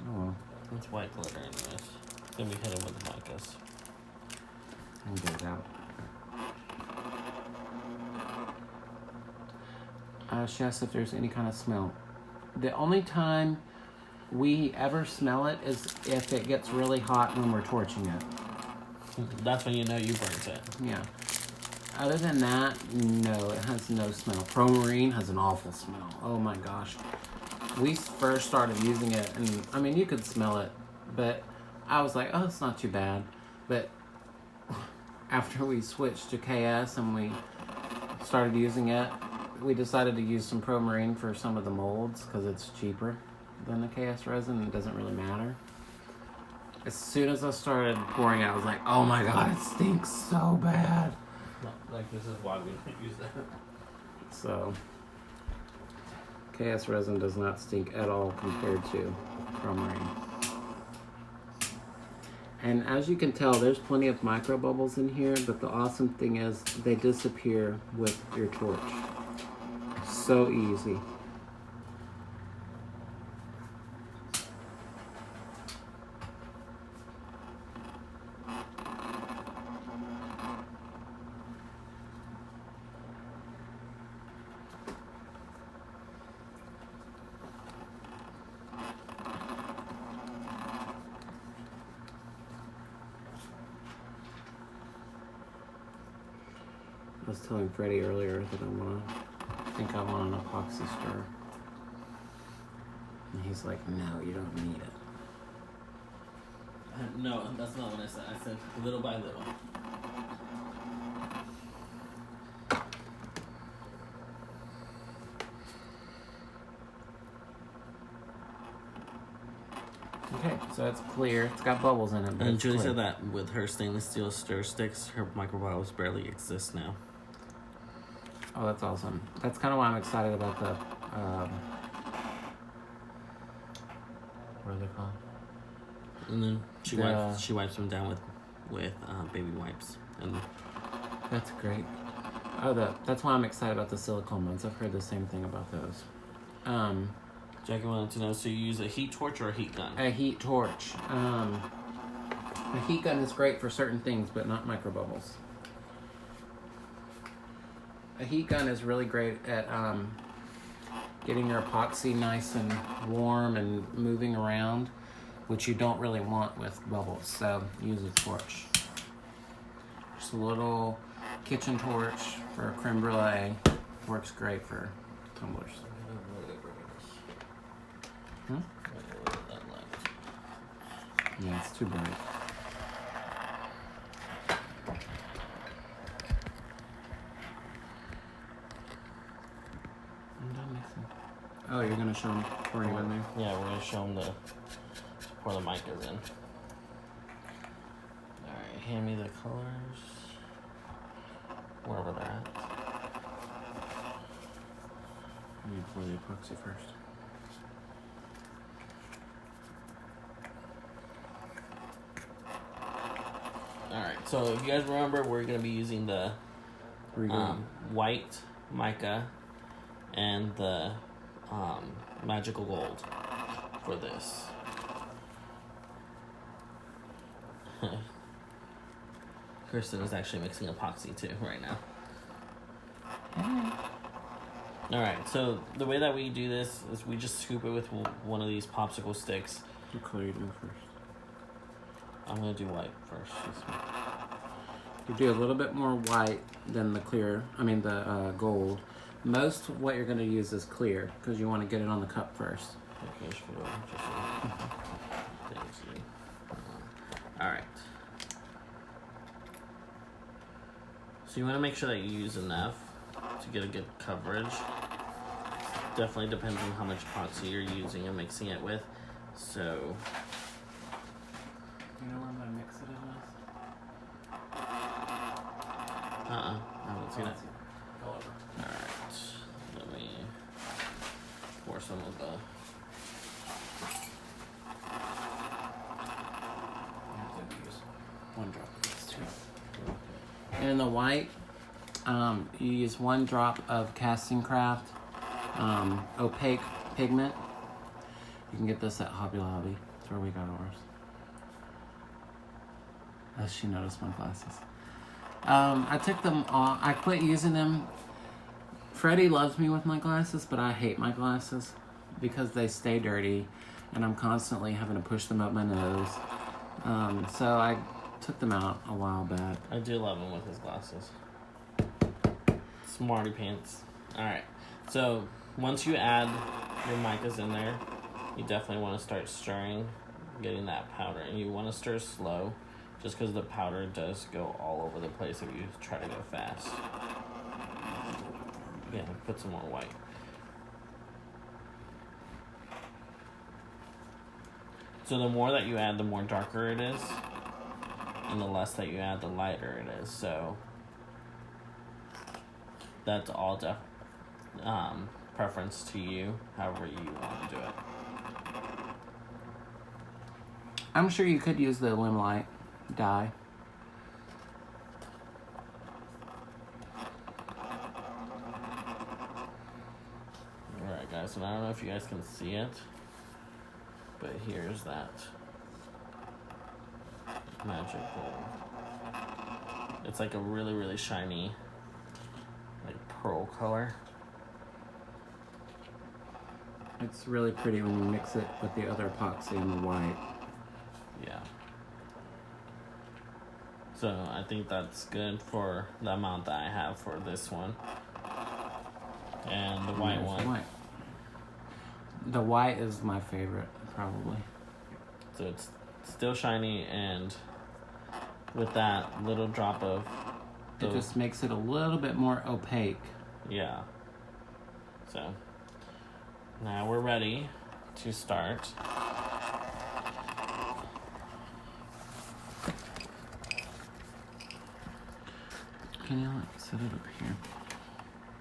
Oh well. It's white glitter in this. Then we hit it with the micas. And get it out. She asked if there's any kind of smell. The only time we ever smell it is if it gets really hot when we're torching it. That's when you know you burnt it. Yeah. Other than that, no, it has no smell. Pro-Marine has an awful smell. Oh my gosh. We first started using it, and I mean, you could smell it, but I was like, oh, it's not too bad. But after we switched to KS and we started using it, we decided to use some Pro-Marine for some of the molds because it's cheaper than the KS resin. It doesn't really matter. As soon as I started pouring it, I was like, oh my god, it stinks so bad. No, like this is why we don't use that. So, KS resin does not stink at all compared to Pro-Marine. And as you can tell, there's plenty of micro bubbles in here, but the awesome thing is they disappear with your torch. So easy. I was telling Freddie earlier that I think I want an epoxy stir. And he's like, no, you don't need it. No, that's not what I said. I said little by little. Okay, so it's clear. It's got bubbles in it. But And Julie clear. said that with her stainless steel stir sticks, her microbubbles barely exist now. Oh, that's awesome. That's kind of why I'm excited about the, what are they called? And then she wipes them down with baby wipes. And That's great. Oh, that's why I'm excited about the silicone ones. I've heard the same thing about those. Jackie wanted to know, so you use a heat torch or a heat gun? A heat torch. A heat gun is great for certain things, but not microbubbles. A heat gun is really great at getting your epoxy nice and warm and moving around, which you don't really want with bubbles, so use a torch. Just a little kitchen torch for a creme brulee. Works great for tumblers. Hmm? Yeah, it's too bright. Oh, you're gonna show them pouring in there? Yeah, we're gonna show them pour the micas in. Alright, hand me the colors. Wherever they're at. You need to pour the epoxy first. Alright, so if you guys remember, we're going to be using the white mica and the magical gold for this. Kristen is actually mixing epoxy too right now. Alright, so the way that we do this is we just scoop it with one of these popsicle sticks. What color you do first? I'm going to do white first. You do a little bit more white than the the gold. Most of what you're going to use is clear because you want to get it on the cup first. Alright. So you want to make sure that you use enough to get a good coverage. Definitely depends on how much epoxy you're using and mixing it with. So... You know where I'm going to mix it in with? I haven't seen it. All over. Alright. Let me pour some of the... One drop of this too. And in the white, you use 1 drop of Casting Craft opaque pigment. You can get this at Hobby Lobby. That's where we got ours. As she noticed my glasses. I took them off. I quit using them. Freddie loves me with my glasses, but I hate my glasses because they stay dirty and I'm constantly having to push them up my nose. So I took them out a while back. I do love him with his glasses. Smarty pants. Alright, so once you add your micas in there, you definitely want to start stirring, getting that powder. And you want to stir slow, just because the powder does go all over the place if you try to go fast. Yeah, put some more white. So the more that you add, the more darker it is. And the less that you add, the lighter it is. So that's all preference to you, however you want to do it. I'm sure you could use the Limelight dye. Alright guys, and I don't know if you guys can see it, but here's that magic gold. It's like a really, really shiny, like pearl color. It's really pretty when you mix it with the other epoxy and the white. Yeah. So I think that's good for the amount that I have for this one. And the white one. The white is my favorite, probably. So it's still shiny, and with that little drop of... It just makes it a little bit more opaque. Yeah. So now we're ready to start. Can you set it up here?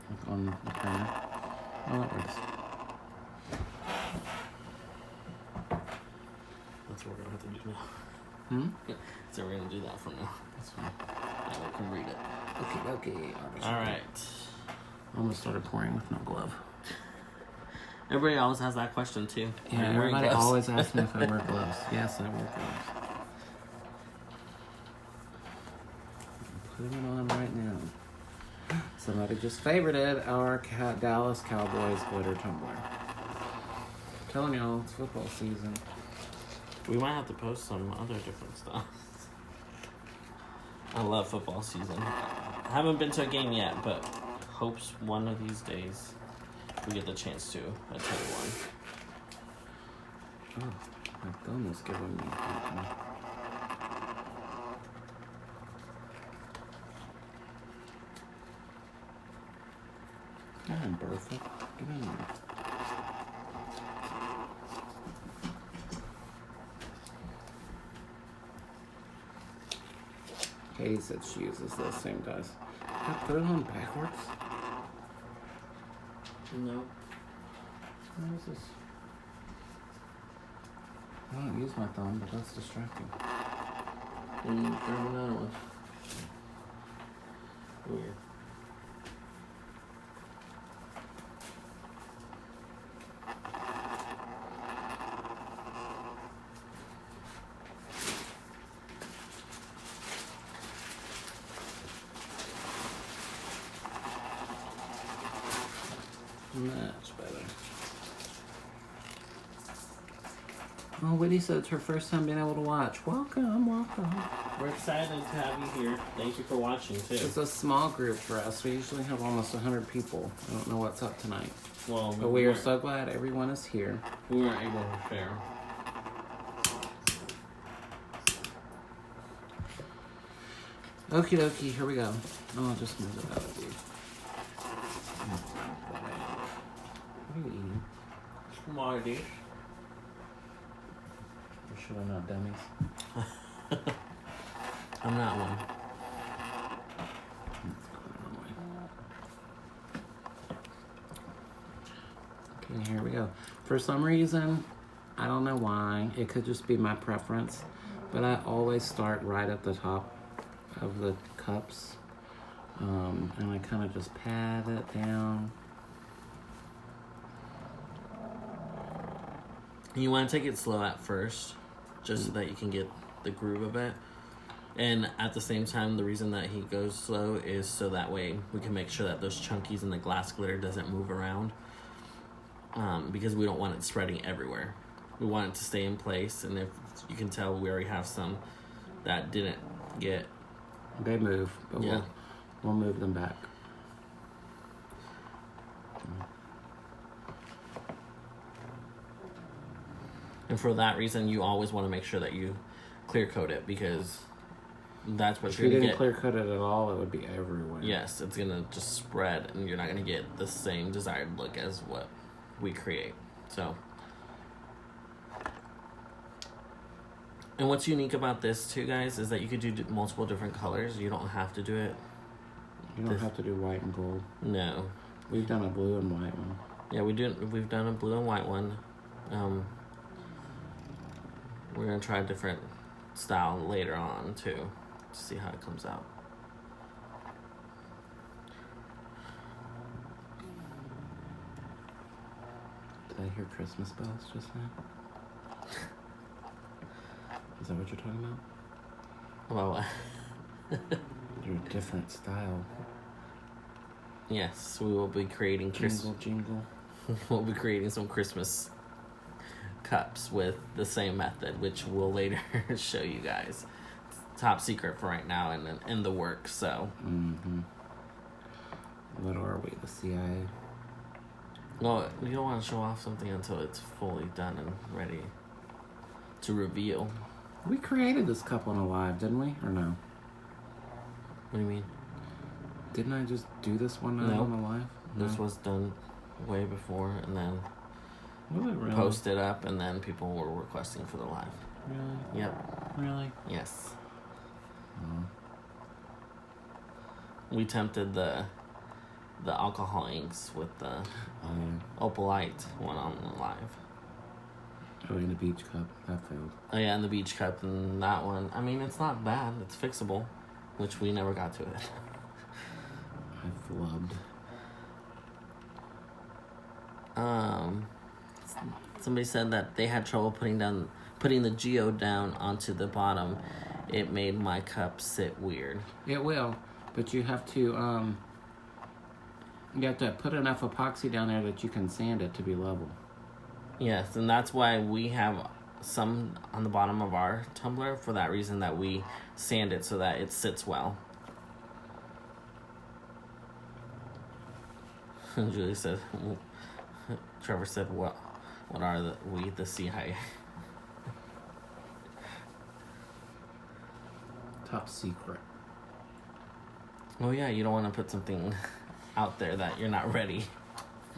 Like on the printer? Oh, that works. That's what we're going to have to do now. Yeah. So we're going to do that for now. That's fine. Now we can read it. Okay. Alright. Almost started pouring with no glove. Everybody always has that question too. Yeah, everybody always asks me if I wear gloves. Yes, I wear gloves. Put it on right now. Somebody just favorited our Dallas Cowboys glitter tumbler. I'm telling y'all, it's football season. We might have to post some other different stuff. I love football season. I haven't been to a game yet, but hopes one of these days we get the chance to attend one. Oh, my thumb is giving me something. Come on, Bertha. Get in there. Katie said she uses those same dies. Can I put it on backwards? No. What is this? I don't use my thumb, but that's distracting. Grab another one. Weird. Much better. Oh, Whitney said it's her first time being able to watch. Welcome, welcome. We're excited to have you here. Thank you for watching, too. It's a small group for us. We usually have almost 100 people. I don't know what's up tonight. Well, But we are so glad everyone is here. We weren't able to share. Okie dokie, here we go. Oh, I'll just move it out of you. What are you eating? Smarties. We're sure we're not dummies. I'm not one. Okay, here we go. For some reason, I don't know why, it could just be my preference, but I always start right at the top of the cups, and I kind of just pat it down. You want to take it slow at first, just so that you can get the groove of it. And at the same time, the reason that he goes slow is so that way we can make sure that those chunkies in the glass glitter doesn't move around. Because we don't want it spreading everywhere. We want it to stay in place, and if you can tell, we already have some that didn't get... They move, but Yeah. we'll move them back. And for that reason, you always want to make sure that you clear coat it, because that's what If you're you going to didn't get. clear coat it at all, it would be everywhere. Yes, it's going to just spread, and you're not going to get the same desired look as what we create. So, and what's unique about this too, guys, is that you could do multiple different colors. You don't have to do it. You don't have to do white and gold. No. We've done a blue and white one. Yeah, we've done a blue and white one. We're gonna try a different style later on too, to see how it comes out. Did I hear Christmas bells just now? Is that what you're talking about? Well, You're a different style. yes, we will be creating Jingle. We'll be creating some Christmas cups with the same method, which we'll later show you guys. It's top secret for right now and in the works. So, What are we, the CIA? well, you don't want to show off something until it's fully done and ready to reveal. We created this cup on a live, didn't we? Or no? What do you mean? Didn't I just do this one night No. on a live? This was done way before, and then Was it really? posted up, and then people were requesting for the live. Really? Yep. Really? Yes. Oh. We tempted the alcohol inks with the opalite one on the live. Oh, in the beach cup. That failed. Oh yeah, and the beach cup and that one. I mean, it's not bad. It's fixable, which we never got to it. I flubbed. Somebody said that they had trouble putting the geode down onto the bottom. It made my cup sit weird. It will, but you have to put enough epoxy down there that you can sand it to be level. Yes, and that's why we have some on the bottom of our tumbler, for that reason, that we sand it so that it sits well. Julie said, Trevor said, what are the CIA? Top secret. Oh yeah, you don't want to put something out there that you're not ready.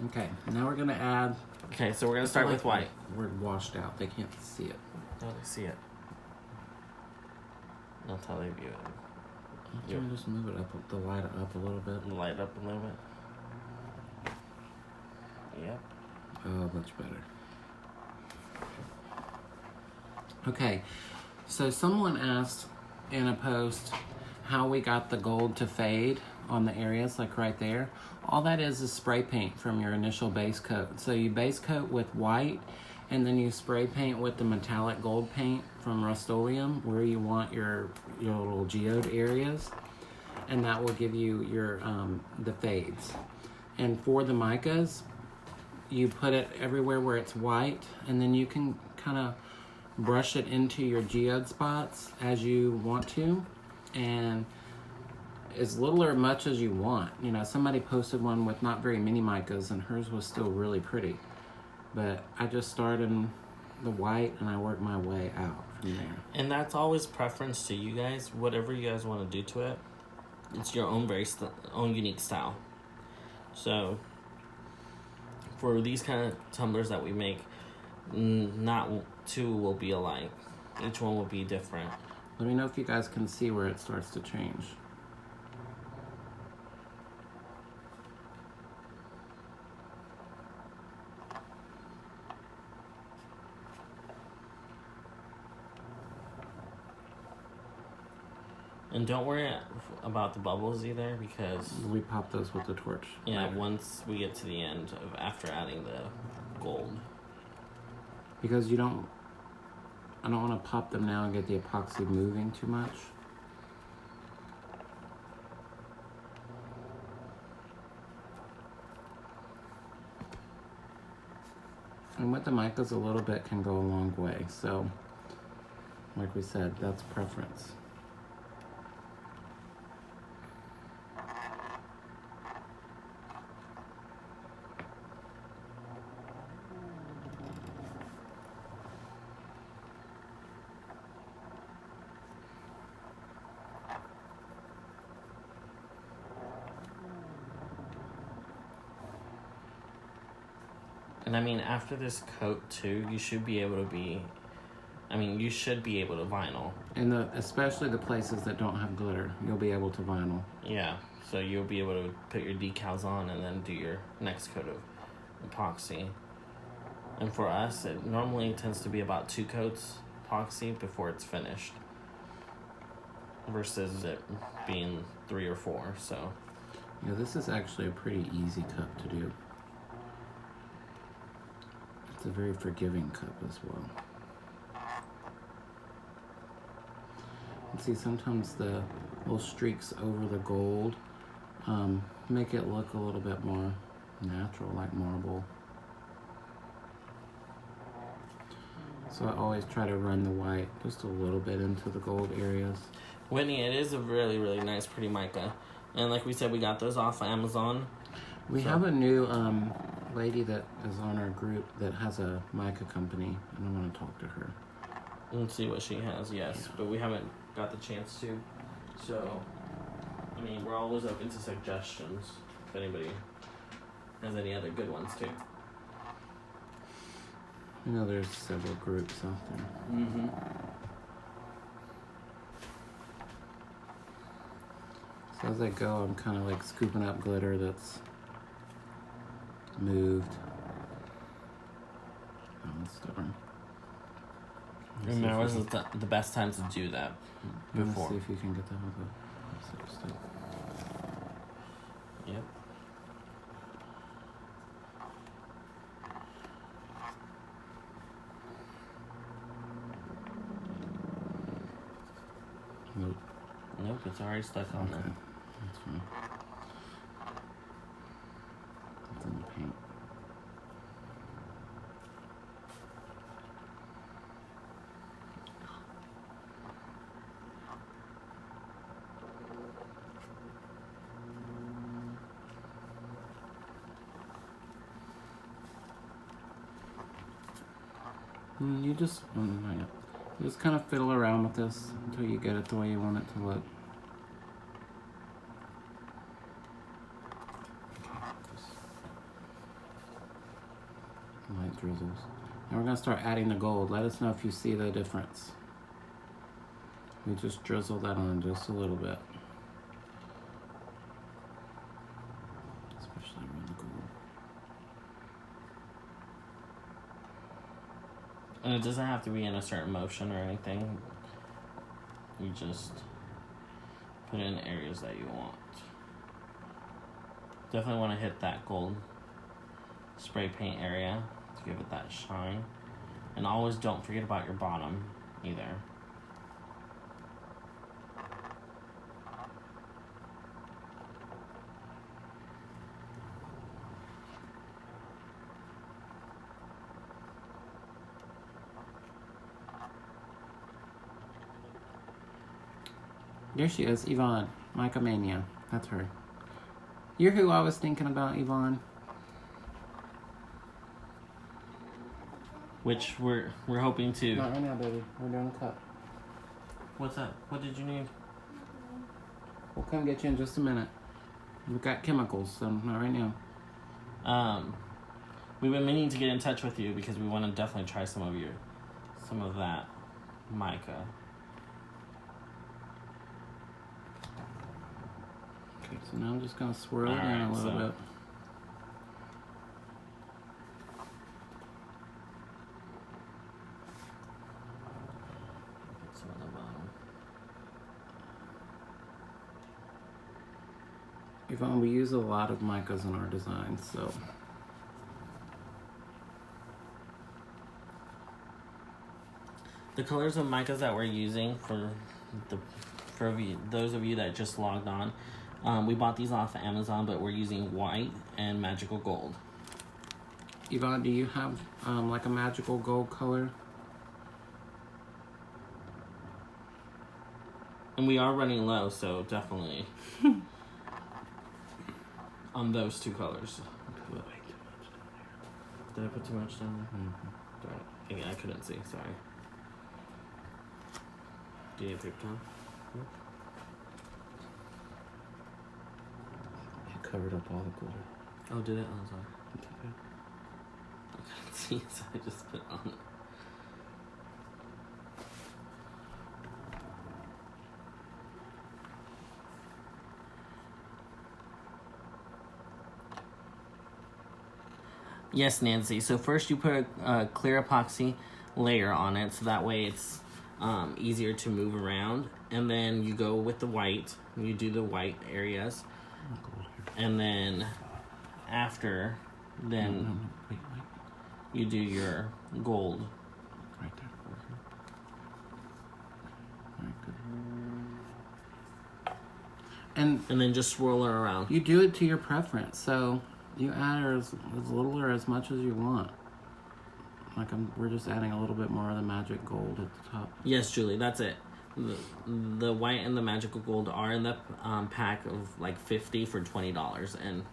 Okay, now we're gonna add. Okay, so we're gonna start with white. We're washed out. They can't see it. Oh, they see it. That's how they view it. I'm trying to just move it up, the light up a little bit. Light up a little bit. Yep. Oh, much better. Okay, so someone asked in a post how we got the gold to fade on the areas, like right there. All that is spray paint from your initial base coat. So you base coat with white, and then you spray paint with the metallic gold paint from Rust-Oleum where you want your little geode areas, and that will give you your the fades. And for the micas, you put it everywhere where it's white, and then you can kind of brush it into your geode spots as you want to, and as little or much as you want. You know, somebody posted one with not very many micas, and hers was still really pretty. But I just started in the white, and I work my way out from there. And that's always preference to you guys. Whatever you guys want to do to it, it's your own own unique style. So for these kind of tumblers that we make, not two will be alike. Each one will be different. Let me know if you guys can see where it starts to change. And don't worry about the bubbles either, because we pop those with the torch. Yeah, later. Once we get to the end of after adding the gold. Because I don't want to pop them now and get the epoxy moving too much. And with the micas, a little bit can go a long way. So, like we said, that's preference. And I mean, after this coat too, you should be able to vinyl. And especially the places that don't have glitter, you'll be able to vinyl. Yeah, so you'll be able to put your decals on and then do your next coat of epoxy. And for us, it normally tends to be about 2 coats epoxy before it's finished, versus it being 3 or 4. So yeah, this is actually a pretty easy cup to do. It's a very forgiving cup as well. And see, sometimes the little streaks over the gold make it look a little bit more natural, like marble. So I always try to run the white just a little bit into the gold areas. Whitney, it is a really, really nice, pretty mica. And like we said, we got those off Amazon. We have a new lady that is on our group that has a mica company, and I want to talk to her. And see what she has, yes. Yeah. But we haven't got the chance to. So, I mean, we're always open to suggestions if anybody has any other good ones too. I know there's several groups out there. Mm-hmm. So as I go, I'm kind of like scooping up glitter that's moved. Oh, that's stubborn. And now is the best time to do that before. Let's see if you can get that with the stick. Yep. Nope. Nope, it's already stuck on there. That's fine. It's in the paint. You just, you just kind of fiddle around with this until you get it the way you want it to look. Light drizzles. Now we're going to start adding the gold. Let us know if you see the difference. We just drizzle that on just a little bit. Especially around the gold. And it doesn't have to be in a certain motion or anything. You just put it in areas that you want. Definitely want to hit that gold spray paint area to give it that shine. And always don't forget about your bottom either. There she is, Yvonne. Mica Mania. That's her. You're who I was thinking about, Yvonne. Which we're hoping to. Not right now, baby. We're doing a cut. What's up? What did you need? We'll come get you in just a minute. We've got chemicals, so not right now. We've been meaning to get in touch with you because we want to definitely try some of that mica. Okay, so now I'm just gonna swirl it in a little bit. Yvonne, we use a lot of micas in our designs, so. The colors of micas that we're using for those of you that just logged on, we bought these off of Amazon, but we're using white and magical gold. Yvonne, do you have like a magical gold color? And we are running low, so definitely on those two colors. Did I put too much down there? Mm-hmm. I couldn't see, sorry. Do you need a paper towel? It covered up all the glitter. Oh, did it? Oh, sorry. It's okay. I couldn't see, so I just put it on. Yes, Nancy. So first you put a clear epoxy layer on it, so that way it's easier to move around. And then you go with the white. You do the white areas. And then after, then you do your gold. Right there. Very good. And then just swirl her around. You do it to your preference. So you add as little or as much as you want. Like we're just adding a little bit more of the magic gold at the top. Yes, Julie, that's it. The white and the magical gold are in the pack of like 50 for $20, and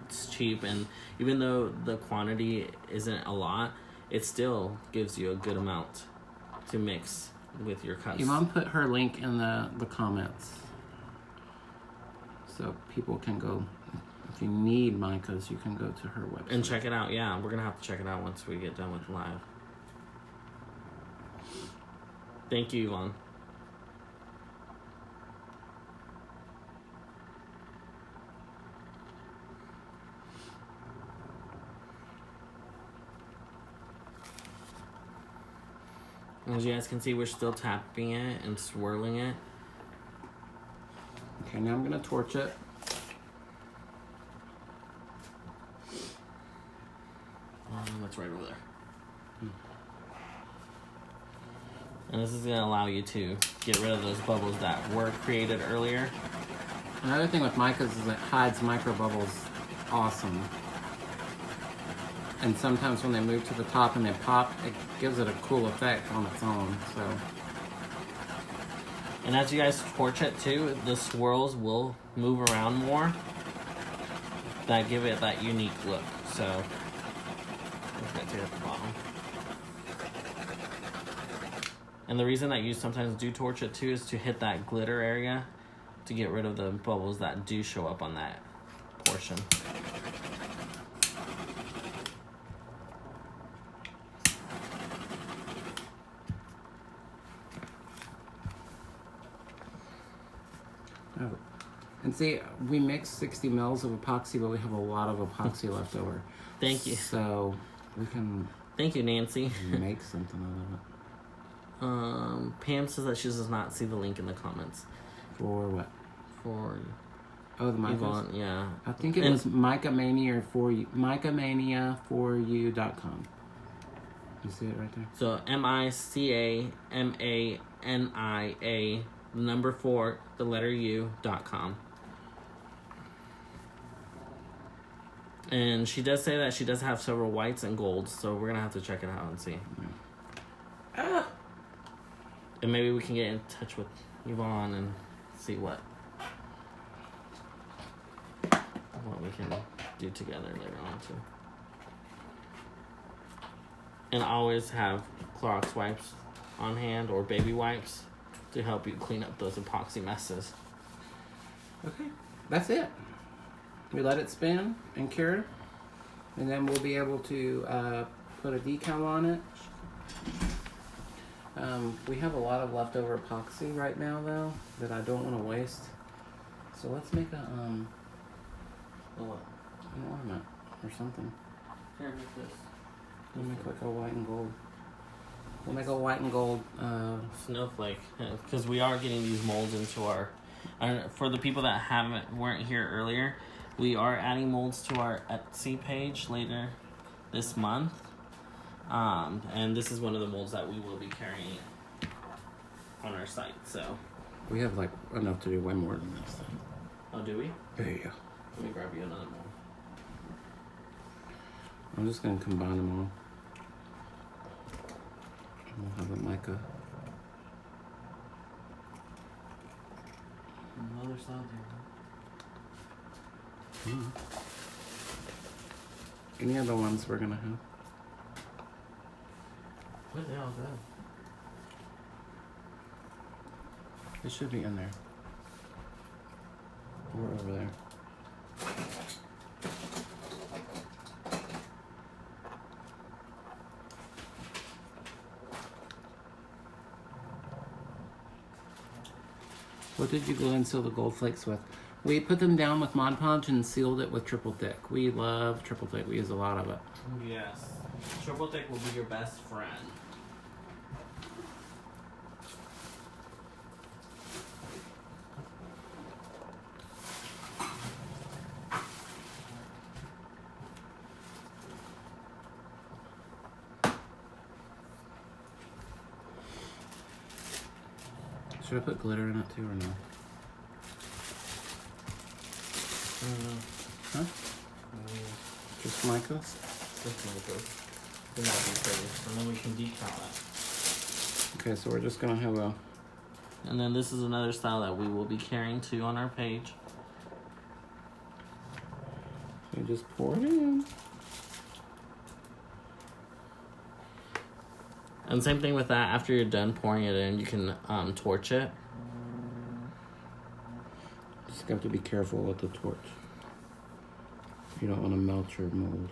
it's cheap. And even though the quantity isn't a lot, it still gives you a good amount to mix with your cuts. Yvonne put her link in the comments, so people can go. If you need micas, you can go to her website and check it out. Yeah, we're gonna have to check it out once we get done with live. Thank you, Yvonne. As you guys can see, we're still tapping it and swirling it. Okay, now I'm gonna torch it. That's right over there. And this is going to allow you to get rid of those bubbles that were created earlier. Another thing with micas is it hides micro bubbles awesome. And sometimes when they move to the top and they pop, it gives it a cool effect on its own. So. And as you guys torch it too, the swirls will move around more. That give it that unique look. So let's get to it at the bottom. And the reason that you sometimes do torch it too is to hit that glitter area to get rid of the bubbles that do show up on that portion. Oh. And see, we mixed 60 mils of epoxy, but we have a lot of epoxy left over. Thank you. So we can Thank you, Nancy. Make something out of it. Pam says that she does not see the link in the comments. For what? For the mica. Yvonne, yeah. I think it was Mica Mania for you. MicaMania4U.com. You see it right there? So MicaMania, the number 4, the letter U.com. And she does say that she does have several whites and golds, so we're gonna have to check it out and see. Ah. And maybe we can get in touch with Yvonne and see what we can do together later on too. And always have Clorox wipes on hand or baby wipes to help you clean up those epoxy messes. Okay, that's it. We let it spin and cure, and then we'll be able to put a decal on it. We have a lot of leftover epoxy right now, though, that I don't want to waste. So let's make an ornament or something. Here, make this. We'll make like a white and gold. We'll make a white and gold snowflake, because we are getting these molds into our. For the people that weren't here earlier, we are adding molds to our Etsy page later this month, and this is one of the molds that we will be carrying on our site. So we have like enough to do way more than this. Oh, do we? There you go. Let me grab you another mold. I'm just gonna combine them all. And we'll have a mica. Another side here. Any other ones we're gonna have? Where they all go? It should be in there. Or over there. What did you glue and seal the gold flakes with? We put them down with Mod Podge and sealed it with triple thick. We love triple thick. We use a lot of it. Yes. Triple thick will be your best friend. Should I put glitter in it too or no? Huh? Just mica? Just mica. Then that'll be pretty. And then we can decal it. Okay, so we're just gonna have a... And then this is another style that we will be carrying too on our page. So you just pour it in. And same thing with that. After you're done pouring it in, you can torch it. Just have to be careful with the torch. You don't want to melt your mold.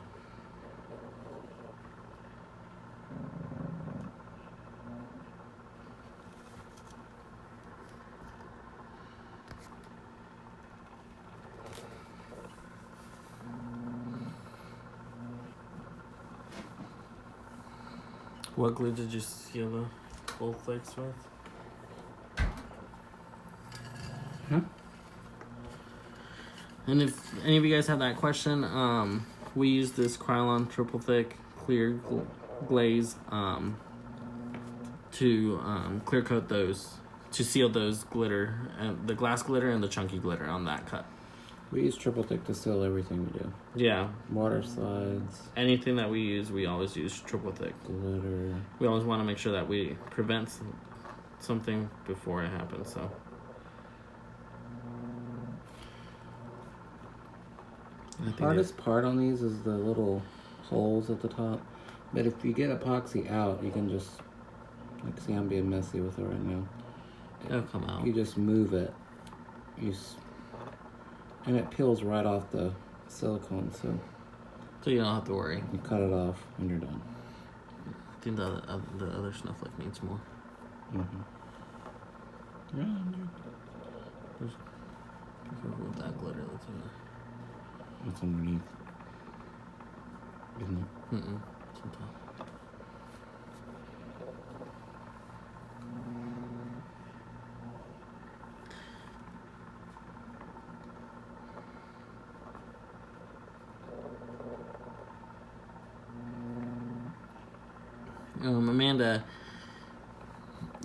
What glue did you seal the gold flakes with? Huh? And if any of you guys have that question, we use this Krylon triple thick clear glaze to clear coat those, to seal those glitter, and the glass glitter and the chunky glitter on that cut. We use triple thick to seal everything we do. Yeah. Water slides. Anything that we use, we always use triple thick. Glitter. We always want to make sure that we prevent something before it happens, so. The hardest part on these is the little holes at the top. But if you get epoxy out, you can just, like, see I'm being messy with it right now. It'll come out. You just move it. And it peels right off the silicone, so you don't have to worry. you cut it off when you're done. I think the other snowflake needs more. Mm-hmm. Yeah, Be careful with that glitter that's in there. it's underneath, isn't it? It's on top. Amanda.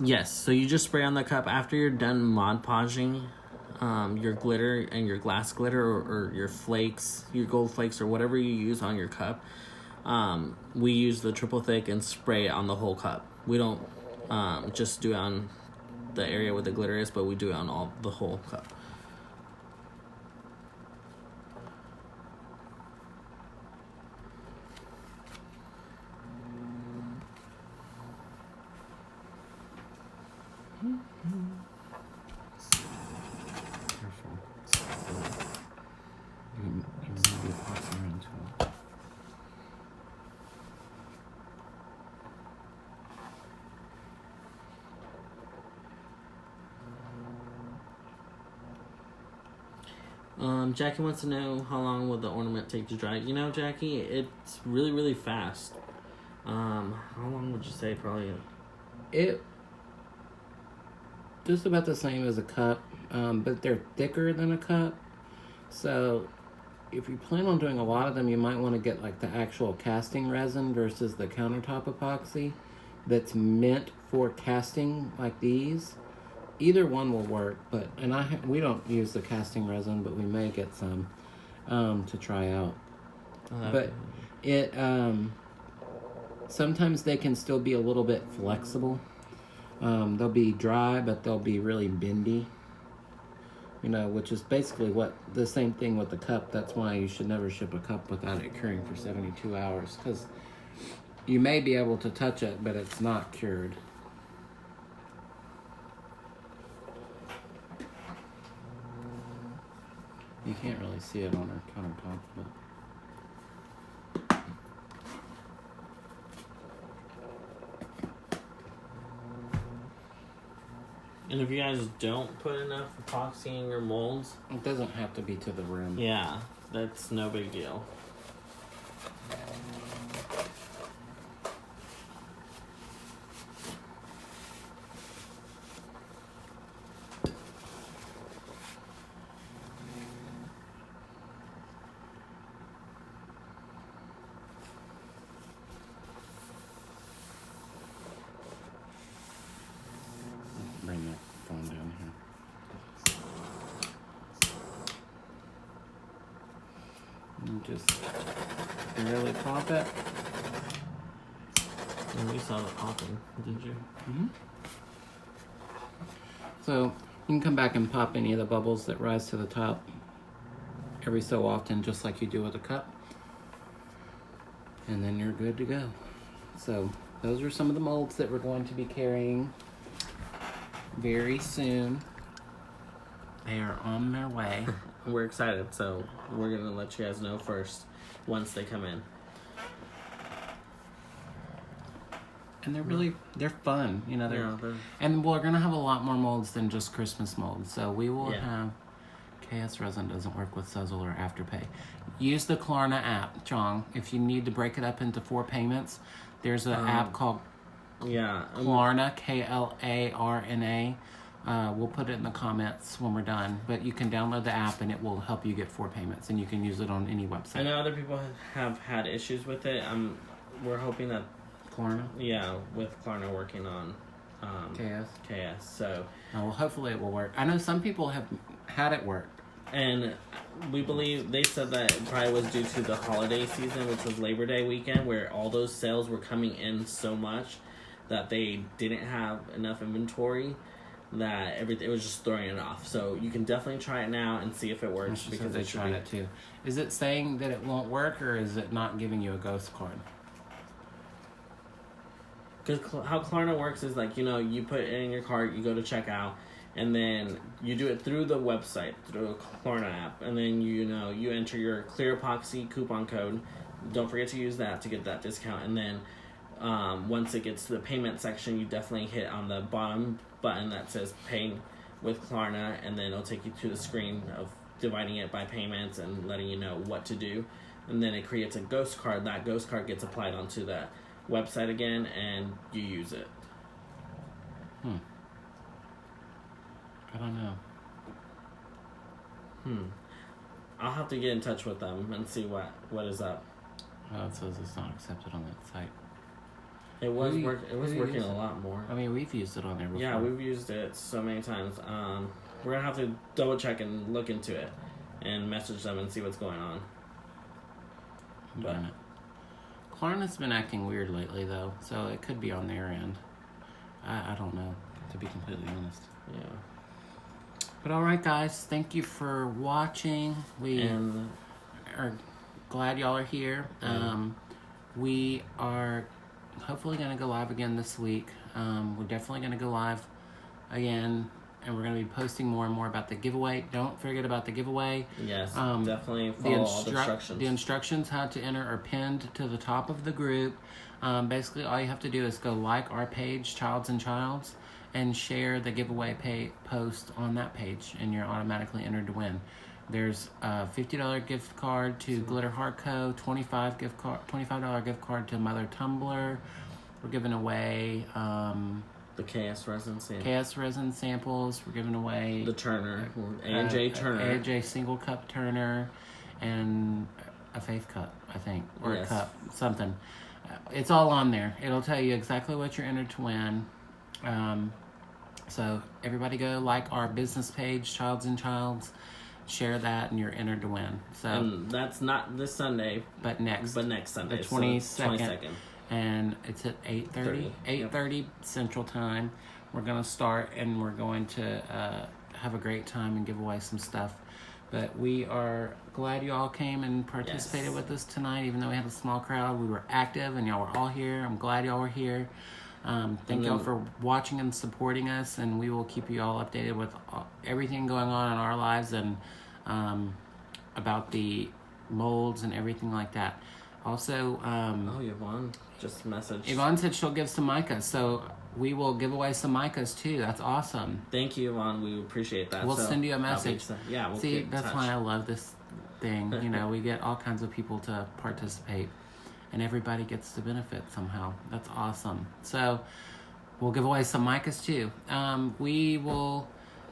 Yes, so you just spray on the cup after you're done Mod Podging your glitter and your glass glitter or your flakes, your gold flakes or whatever you use on your cup. We use the triple thick and spray it on the whole cup. We don't just do it on the area where the glitter is, but we do it on the whole cup. Jackie wants to know how long will the ornament take to dry. You know, Jackie, it's really, really fast. How long would you say? Probably it just about the same as a cup, but they're thicker than a cup. So if you plan on doing a lot of them, you might want to get like the actual casting resin versus the countertop epoxy that's meant for casting like these. Either one will work, but we don't use the casting resin, but we may get some to try out. But it sometimes they can still be a little bit flexible. They'll be dry, but they'll be really bendy. You know, which is basically the same thing with the cup. That's why you should never ship a cup without it curing for 72 hours, because you may be able to touch it, but it's not cured. You can't really see it on our countertop, but... And if you guys don't put enough epoxy in your molds... It doesn't have to be to the rim. Yeah, that's no big deal. Bring that phone down here. And just really pop it. And we saw the popping, did you? Mm-hmm. So you can come back and pop any of the bubbles that rise to the top every so often, just like you do with a cup. And then you're good to go. So those are some of the molds that we're going to be carrying very soon. They are on their way. We're excited, so we're going to let you guys know first once they come in. And they're fun, you know. And we're going to have a lot more molds than just Christmas molds. So we will have... KS resin doesn't work with Sezzle or Afterpay. Use the Klarna app, Chong. If you need to break it up into 4 payments, there's an app called Klarna, Klarna. We'll put it in the comments when we're done. But you can download the app and it will help you get 4 payments, and you can use it on any website. I know other people have had issues with it. We're hoping that Klarna? Yeah, with Klarna working on KS. So well, hopefully it will work. I know some people have had it work. And we believe they said that it probably was due to the holiday season, which was Labor Day weekend, where all those sales were coming in so much that they didn't have enough inventory, that it was just throwing it off. So you can definitely try it now and see if it works, because they tried it too. Is it saying that it won't work, or is it not giving you a ghost card? Because how Klarna works is like, you put it in your cart, you go to checkout, and then you do it through the website, through a Klarna app, and then you enter your clear epoxy coupon code. Don't forget to use that to get that discount. And then once it gets to the payment section, you definitely hit on the bottom button that says Pay with Klarna, and then it'll take you to the screen of dividing it by payments and letting you know what to do. And then it creates a ghost card. That ghost card gets applied onto that website again, and you use it. I don't know. I'll have to get in touch with them and see what is up. Well, it says it's not accepted on that site. It was working a lot more. I mean, we've used it on there before. Yeah, we've used it so many times. We're gonna have to double check and look into it, and message them and see what's going on. But Klarna's been acting weird lately, though, so it could be on their end. I don't know, to be completely honest. Yeah. But all right, guys, thank you for watching. We are glad y'all are here. We are hopefully going to go live again this week. We're definitely going to go live again, and we're going to be posting more and more about the giveaway. Don't forget about the giveaway. Yes, definitely follow all the instructions. The instructions how to enter are pinned to the top of the group. Basically, all you have to do is go like our page, Childs and Childs, and share the giveaway post on that page, and you're automatically entered to win. There's a $50 gift card to Glitter Heart Co., $25 gift card to Mother Tumbler. We're giving away the KS resin samples. We're giving away the Turner, A&J Turner, A&J single cup Turner, and a Faith cup, I think, or a cup, something. It's all on there. It'll tell you exactly what you're entered to win. So everybody go like our business page, Childs and Childs. Share that, and you're entered to win. So, and that's not this Sunday, but next Sunday, the 22nd, and it's at 8:30. 8:30 Central Time. We're gonna start, and we're going to have a great time and give away some stuff. But we are glad you all came and participated with us tonight. Even though we had a small crowd, we were active, and y'all were all here. I'm glad y'all were here. Thank y'all for watching and supporting us, and we will keep you all updated with everything going on in our lives and about the molds and everything like that. Also, Yvonne just messaged. Yvonne said she'll give some mica, so we will give away some micas too. That's awesome. Thank you, Yvonne. We appreciate that. We'll send you a message. We'll see, that's why I love this thing. You know, we get all kinds of people to participate, and everybody gets to benefit somehow. That's awesome. So we'll give away some micas too. We will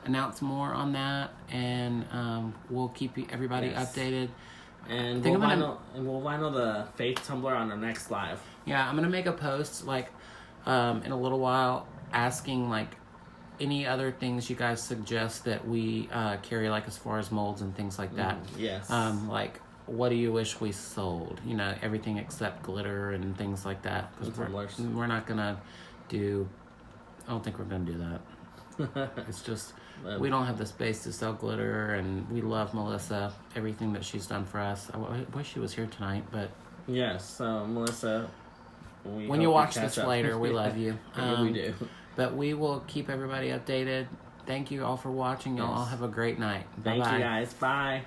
announce more on that, and we'll keep everybody updated. And we'll vinyl the Faith Tumbler on our next live. Yeah, I'm gonna make a post like in a little while asking like any other things you guys suggest that we carry, like as far as molds and things like that. Yes. Like, what do you wish we sold? You know, everything except glitter and things like that. Because we're not gonna do. I don't think we're gonna do that. It's just we don't have the space to sell glitter, and we love Melissa, everything that she's done for us. I wish she was here tonight, but yes, Melissa. When you watch this later, we love you. We do. But we will keep everybody updated. Thank you all for watching. Y'all all have a great night. Bye-bye. Thank you guys. Bye.